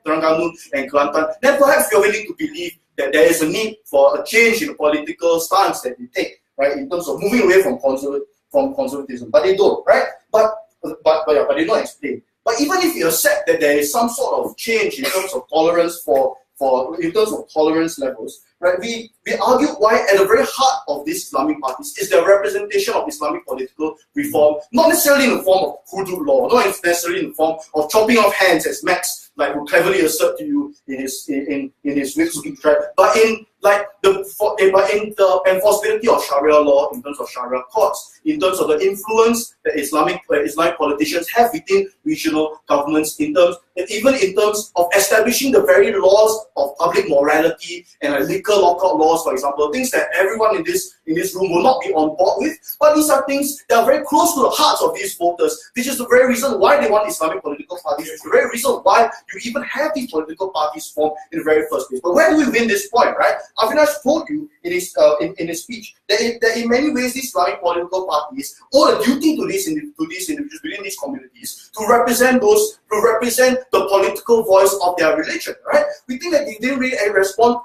Terengganu and Kelantan, then perhaps you're willing to believe that there is a need for a change in the political stance that they take, right, in terms of moving away from conservatism. But they don't, right? But they don't explain. But even if you accept that there is some sort of change in terms of tolerance in terms of tolerance levels, right? We argue why at the very heart of these Islamic parties is the representation of Islamic political reform, not necessarily in the form of hudud law, not necessarily in the form of chopping off hands, as Max will cleverly assert to you in his week's speech, right? But in the enforceability of Sharia law, in terms of Sharia courts, in terms of the influence that Islamic politicians have within regional governments, even in terms of establishing the very laws of public morality and liquor lockout laws, for example, things that everyone in this room will not be on board with. But these are things that are very close to the hearts of these voters, which is the very reason why they want Islamic political parties. It's the very reason why you even have these political parties formed in the very first place. But where do we win this point, right? Avinash told you in his speech that in many ways these Islamic political parties owe a duty to these individuals within these communities to represent the political voice of their religion, right? We think that they didn't really respond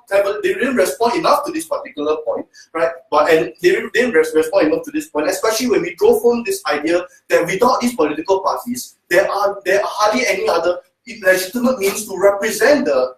enough to this particular point, right? But and they didn't respond enough to this point, especially when we drove home this idea that without these political parties, there are hardly any other legitimate means to represent the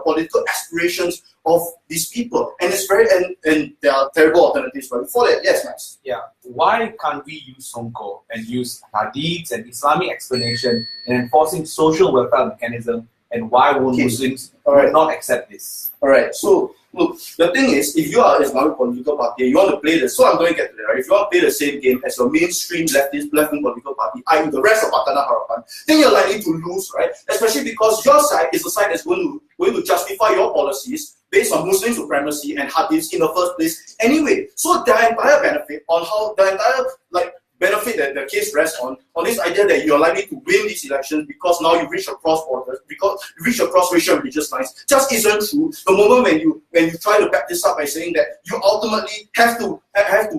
political aspirations of these people. And it's very and there are terrible alternatives. But before that, yes, Max. Yeah. Why can't we use Songko and use hadiths and Islamic explanation in enforcing social welfare mechanism? And why won't Muslims not accept this? Alright, so look, the thing is, if you are an Islamic political party, you want to play the, so I'm going to get to that, right? If you want to play the same game as your mainstream left-wing political party, i.e. the rest of Pakatan Harapan, then you're likely to lose, right? Especially because your side is the side that's going to justify your policies based on Muslim supremacy and hadiths in the first place anyway. So the entire benefit on how, the entire benefit that the case rests on this idea that you're likely to win these elections because now you've reached across borders, because you reach across racial and religious lines, just isn't true. The moment when you try to back this up by saying that you ultimately have to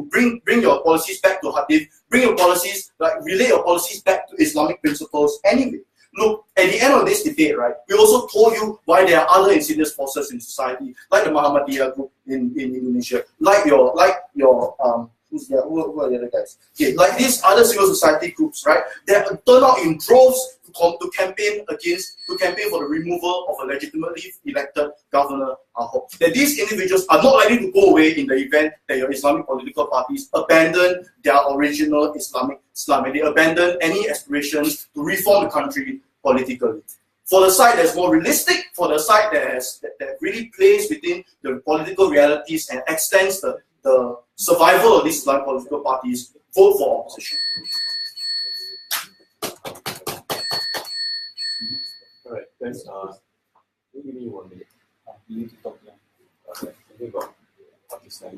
bring your policies back to hadith, bring your policies, relay your policies back to Islamic principles anyway. Look, at the end of this debate, right, we also told you why there are other insidious forces in society, like the Muhammadiyah group in Indonesia, like your who are the other guys? Okay, like these other civil society groups, right? They turn out in droves to campaign for the removal of a legitimately elected governor. That these individuals are not likely to go away in the event that your Islamic political parties abandon their original Islam, and they abandon any aspirations to reform the country politically. For the side that's more realistic, for the side that really plays within the political realities and extends the survival of these Islamic political parties, vote for opposition. Alright, thanks. Give me 1 minute. You need to talk now. Okay, think about Pakistan.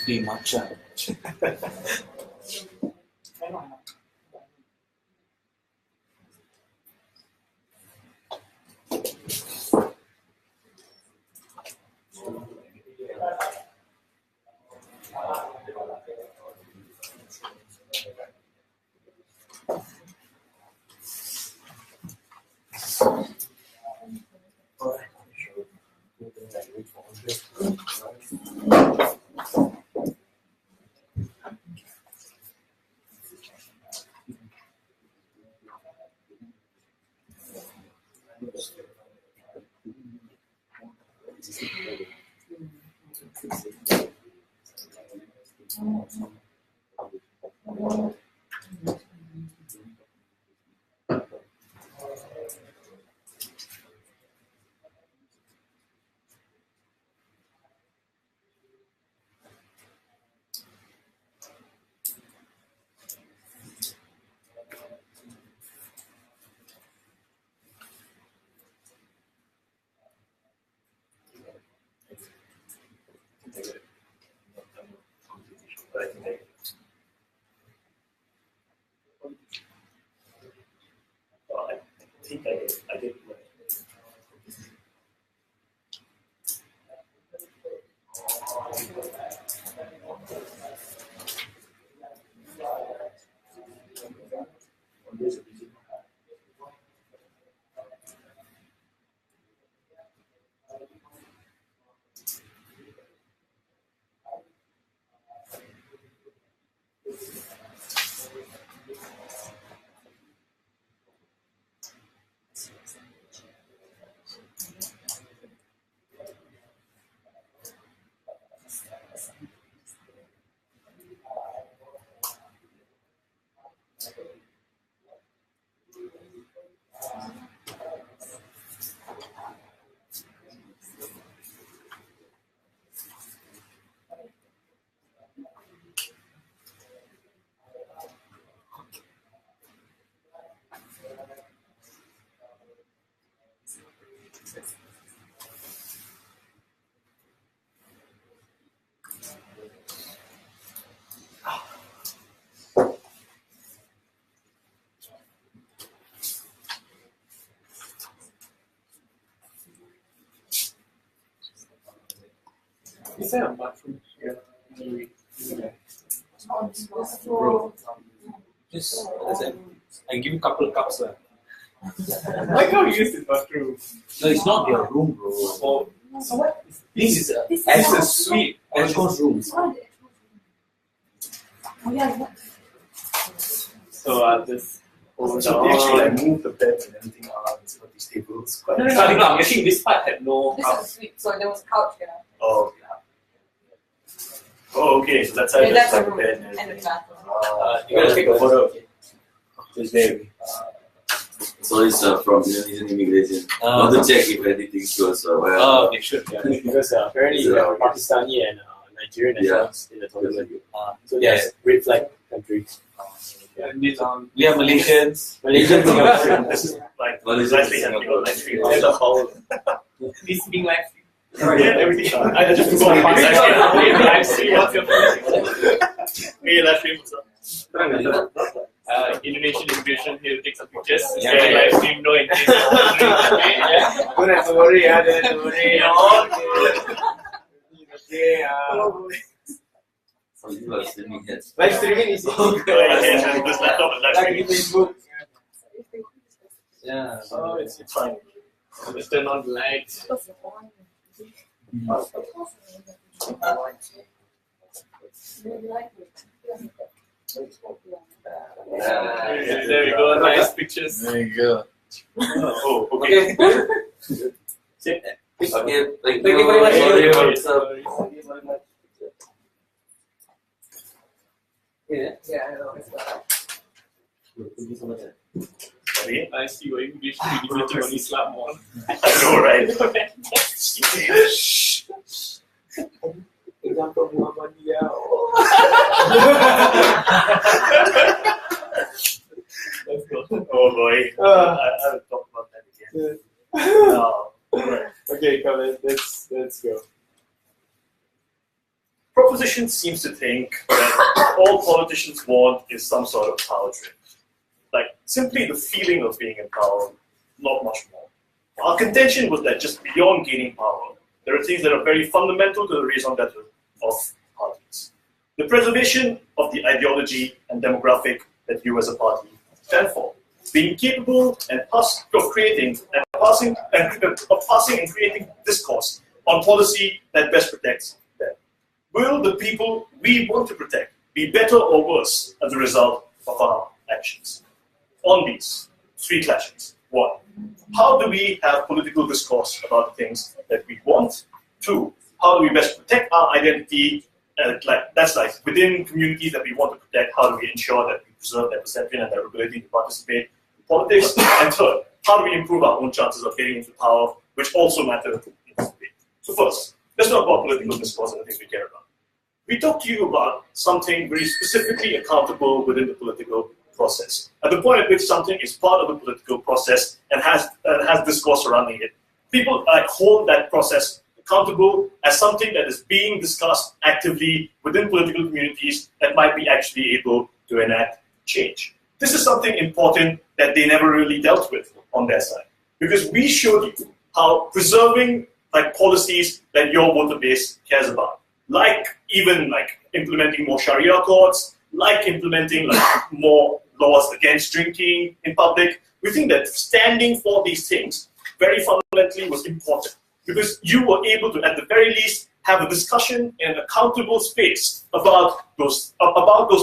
The matcha. I did. Is there a bathroom here? Bro, just I give you a couple of cups. Why can't we use this bathroom? No, it's not your room, bro. Oh, so what? This is This as is a suite. Ashkon's room. So this. Oh, So they actually like move the beds and everything around instead of these tables. Quite No, I'm guessing this part had no. This is a suite, so there was a couch here. Oh, yeah. Oh, okay. So that's how Yeah, it's that's like the a room bed. and the bathroom. You gotta take a photo. Okay. It's there. So it's from Indonesian immigration. Want to check if anything goes well. Oh, they should. Yeah, because apparently we have Pakistani and Nigerian nationals in the tournament. So yes, red flag country. And this, we are Malaysians. Malaysian This is like Malaysia precisely is happening on live stream. as a whole. This being live stream. Yeah, everything. I just forgot Live stream. What's your Hey, live stream. What's up? Indonesian immigration here to take some pictures. It's Yeah, very yeah. live stream, no interest. Okay, yeah. Don't have to worry, don't have to worry. Okay, Some people are streaming here. live streaming is Yeah, this laptop is live like streaming. Facebook. Yeah. Oh, it's fine. Let's turn on the lights. There we go, nice pictures. There you go. Oh, okay. Okay, thank you. Thank you very much. Sorry, Sorry, what's up? Sorry. I see your immigration visiting on Islam more. I know, right? Example Muhammadiyah. Let's go. Oh boy. I'll talk about that again. Alright. Okay, come on, let's go. Proposition seems to think that all politicians want is some sort of power trip. Like simply the feeling of being in power, not much more. Our contention was that just beyond gaining power, there are things that are very fundamental to the raison d'etre of parties. The preservation of the ideology and demographic that you as a party stand for. Being capable and of creating and passing and creating discourse on policy that best protects them. Will the people we want to protect be better or worse as a result of our actions? On these three clashes. 1. How do we have political discourse about the things that we want? 2. How do we best protect our identity? That's like within communities that we want to protect, how do we ensure that we preserve their perception and their ability to participate in politics? And 3rd, how do we improve our own chances of getting into power, which also matter in this debate? So first, let's talk about political discourse and the things we care about. We talked to you about something very specifically accountable within the political process. At the point at which something is part of the political process and has discourse surrounding it, people hold that process accountable as something that is being discussed actively within political communities that might be actually able to enact change. This is something important that they never really dealt with on their side, because we showed you how preserving policies that your voter base cares about, like implementing more Sharia courts, like implementing more laws against drinking in public. We think that standing for these things very fundamentally was important, because you were able to, at the very least, have a discussion in an accountable space about those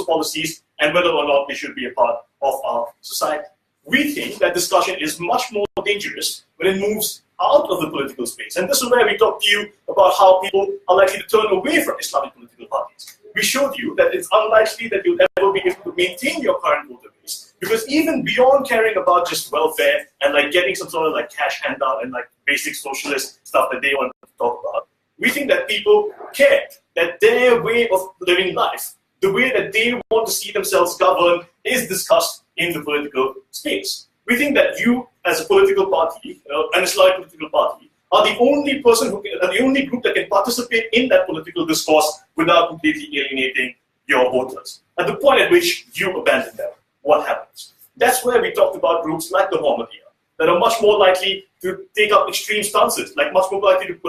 policies and whether or not they should be a part of our society. We think that discussion is much more dangerous when it moves out of the political space. And this is where we talked to you about how people are likely to turn away from Islamic political parties. We showed you that it's unlikely that you'll ever be able to maintain your current voter base, because even beyond caring about just welfare and getting some sort of cash handout and basic socialist stuff that they want to talk about, we think that people care that their way of living life, the way that they want to see themselves governed, is discussed in the political space. We think that you, as a political party, an Islamic political party, are the only the only group that can participate in that political discourse without completely alienating your voters. At the point at which you abandon them, what happens? That's where we talked about groups like the Muhammadiyah that are much more likely to take up extreme stances, much more likely to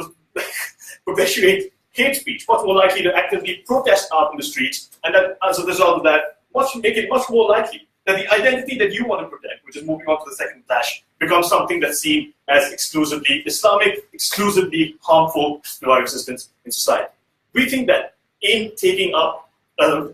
perpetuate hate speech, much more likely to actively protest out in the streets, and that as a result of that, make it much more likely that the identity that you want to protect, which is moving on to the second clash, becomes something that's seen as exclusively Islamic, exclusively harmful to our existence in society. We think that in taking up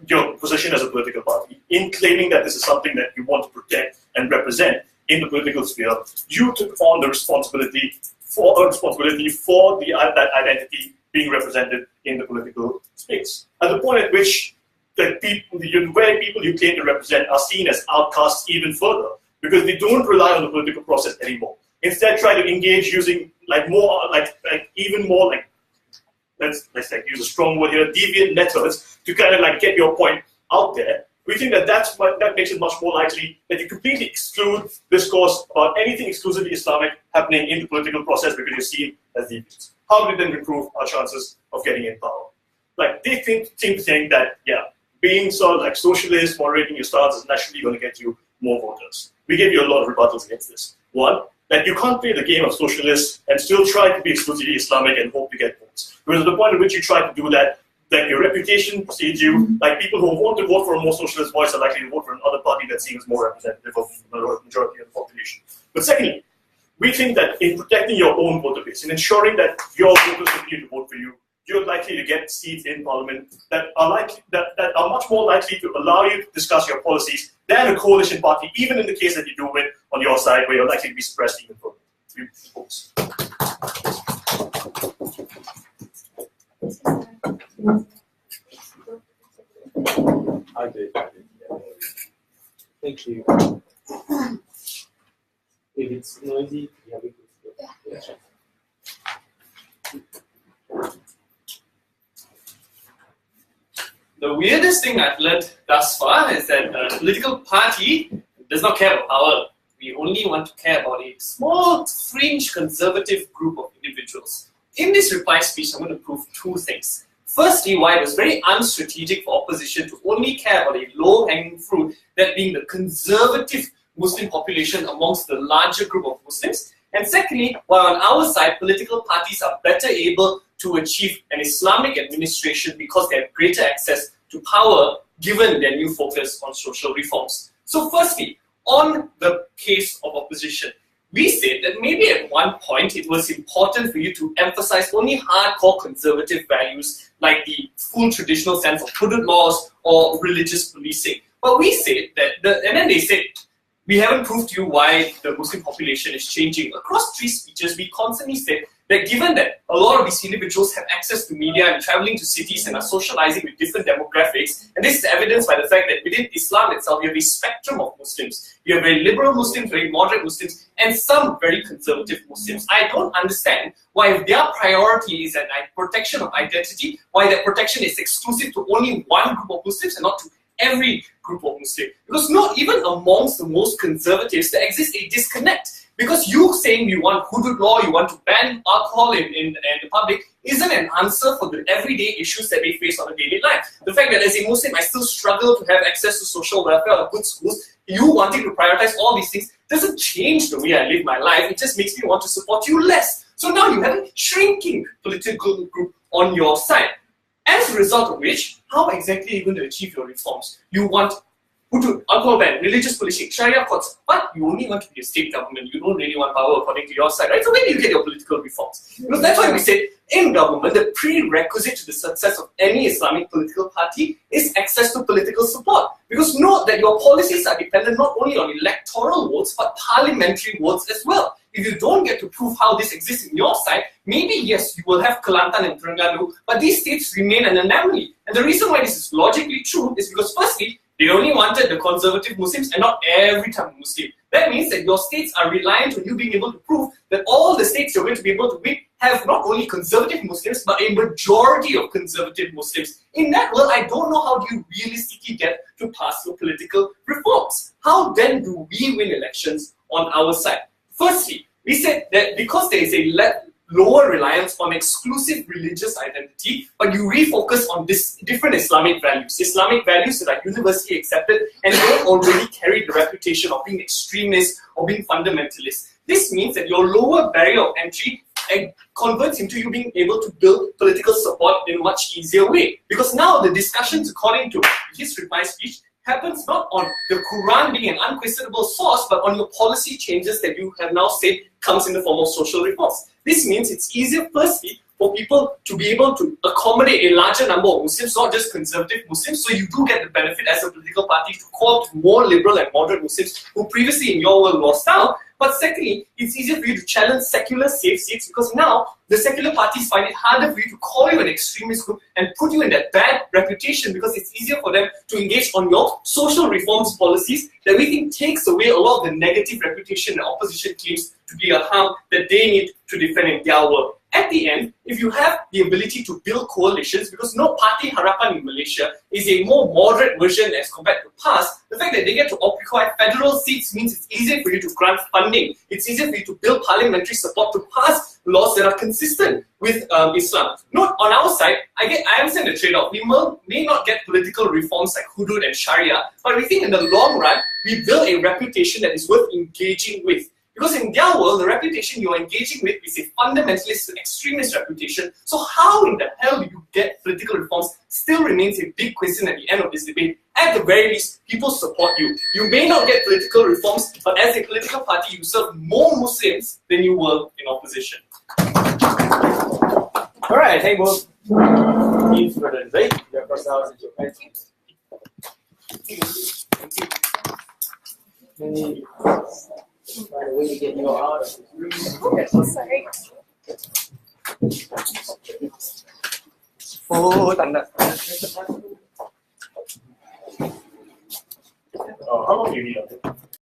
your position as a political party, in claiming that this is something that you want to protect and represent in the political sphere, you took on the responsibility for that identity being represented in the political space. At the point at which people you claim to represent are seen as outcasts even further, because they don't rely on the political process anymore. Instead, try to engage using let's use a strong word here, deviant methods to kind of get your point out there. We think that that makes it much more likely that you completely exclude discourse about anything exclusively Islamic happening in the political process because you're seen as deviants. How do we then improve our chances of getting in power? They seem to think that, being sort of socialist, moderating your stance is naturally going to get you more voters. We gave you a lot of rebuttals against this. One, that you can't play the game of socialists and still try to be exclusively Islamic and hope to get votes. Because at the point at which you try to do that, then your reputation precedes you. People who want to vote for a more socialist voice are likely to vote for another party that seems more representative of the majority of the population. But secondly, we think that in protecting your own voter base, in ensuring that your voters continue to vote for you, you're likely to get seats in parliament that are much more likely to allow you to discuss your policies than a coalition party, even in the case that you do win on your side, where you're likely to be suppressed even further. I did. Thank you. If it's noisy, we can check. The weirdest thing I've learned thus far is that a political party does not care about power. We only want to care about a small, fringe, conservative group of individuals. In this reply speech, I'm going to prove two things. Firstly, why it was very unstrategic for opposition to only care about a low-hanging fruit, that being the conservative Muslim population amongst the larger group of Muslims. And secondly, while on our side, political parties are better able to achieve an Islamic administration because they have greater access to power given their new focus on social reforms. So firstly, on the case of opposition, we said that maybe at one point it was important for you to emphasize only hardcore conservative values like the full traditional sense of hudud laws or religious policing. But we said that, and then they said, we haven't proved to you why the Muslim population is changing. Across three speeches, we constantly said that given that a lot of these individuals have access to media and traveling to cities and are socializing with different demographics, and this is evidenced by the fact that within Islam itself, you have a spectrum of Muslims. You have very liberal Muslims, very moderate Muslims, and some very conservative Muslims. I don't understand why, if their priority is protection of identity, why that protection is exclusive to only one group of Muslims and not to every group of Muslims. Because not even amongst the most conservatives, there exists a disconnect. Because you saying you want hudud law, you want to ban alcohol in the public, isn't an answer for the everyday issues that they face on a daily life. The fact that as a Muslim, I still struggle to have access to social welfare or good schools, you wanting to prioritize all these things doesn't change the way I live my life. It just makes me want to support you less. So now you have a shrinking political group on your side. As a result of which, how exactly are you going to achieve your reforms? You want alcohol ban, religious policing, Sharia courts, but you only want to be a state government. You don't really want power according to your side, right? So when do you get your political reforms? Because that's why we said in government, the prerequisite to the success of any Islamic political party is access to political support. Because note that your policies are dependent not only on electoral votes, but parliamentary votes as well. If you don't get to prove how this exists in your side, maybe yes, you will have Kelantan and Terengganu, but these states remain an anomaly. And the reason why this is logically true is because firstly, they only wanted the conservative Muslims and not every type of Muslim. That means that your states are reliant on you being able to prove that all the states you're going to be able to win have not only conservative Muslims, but a majority of conservative Muslims. In that world, I don't know how do you realistically get to pass your political reforms. How then do we win elections on our side? Firstly, we said that because there is a lower reliance on exclusive religious identity, but you refocus on this different Islamic values that are universally accepted and don't already carry the reputation of being extremist or being fundamentalist. This means that your lower barrier of entry converts into you being able to build political support in a much easier way. Because now the discussions, according to his reply speech, happens not on the Quran being an unquestionable source, but on your policy changes that you have now said comes in the form of social reforms. This means it's easier, firstly, for people to be able to accommodate a larger number of Muslims, not just conservative Muslims, so you do get the benefit as a political party to co-opt more liberal and moderate Muslims who previously in your world lost out. But secondly, it's easier for you to challenge secular safe seats because now the secular parties find it harder for you to call you an extremist group and put you in that bad reputation because it's easier for them to engage on your social reforms policies that we think takes away a lot of the negative reputation and opposition claims to be a harm that they need to defend in their world. At the end, if you have the ability to build coalitions, because no Parti Harapan in Malaysia is a more moderate version as compared to past, the fact that they get to occupy federal seats means it's easier for you to grant funding. It's easier for you to build parliamentary support to pass laws that are consistent with Islam. Note, on our side, I understand the trade-off. We may not get political reforms like hudud and Sharia, but we think in the long run, we build a reputation that is worth engaging with. Because in their world, the reputation you're engaging with is a fundamentalist and extremist reputation. So how in the hell do you get political reforms still remains a big question at the end of this debate. At the very least, people support you. You may not get political reforms, but as a political party, you serve more Muslims than you were in opposition. Alright, thank both teams for the debate. Your first house is your questions. Find a way to get you out of this room. Sorry. Oh, tanda. How long do you need?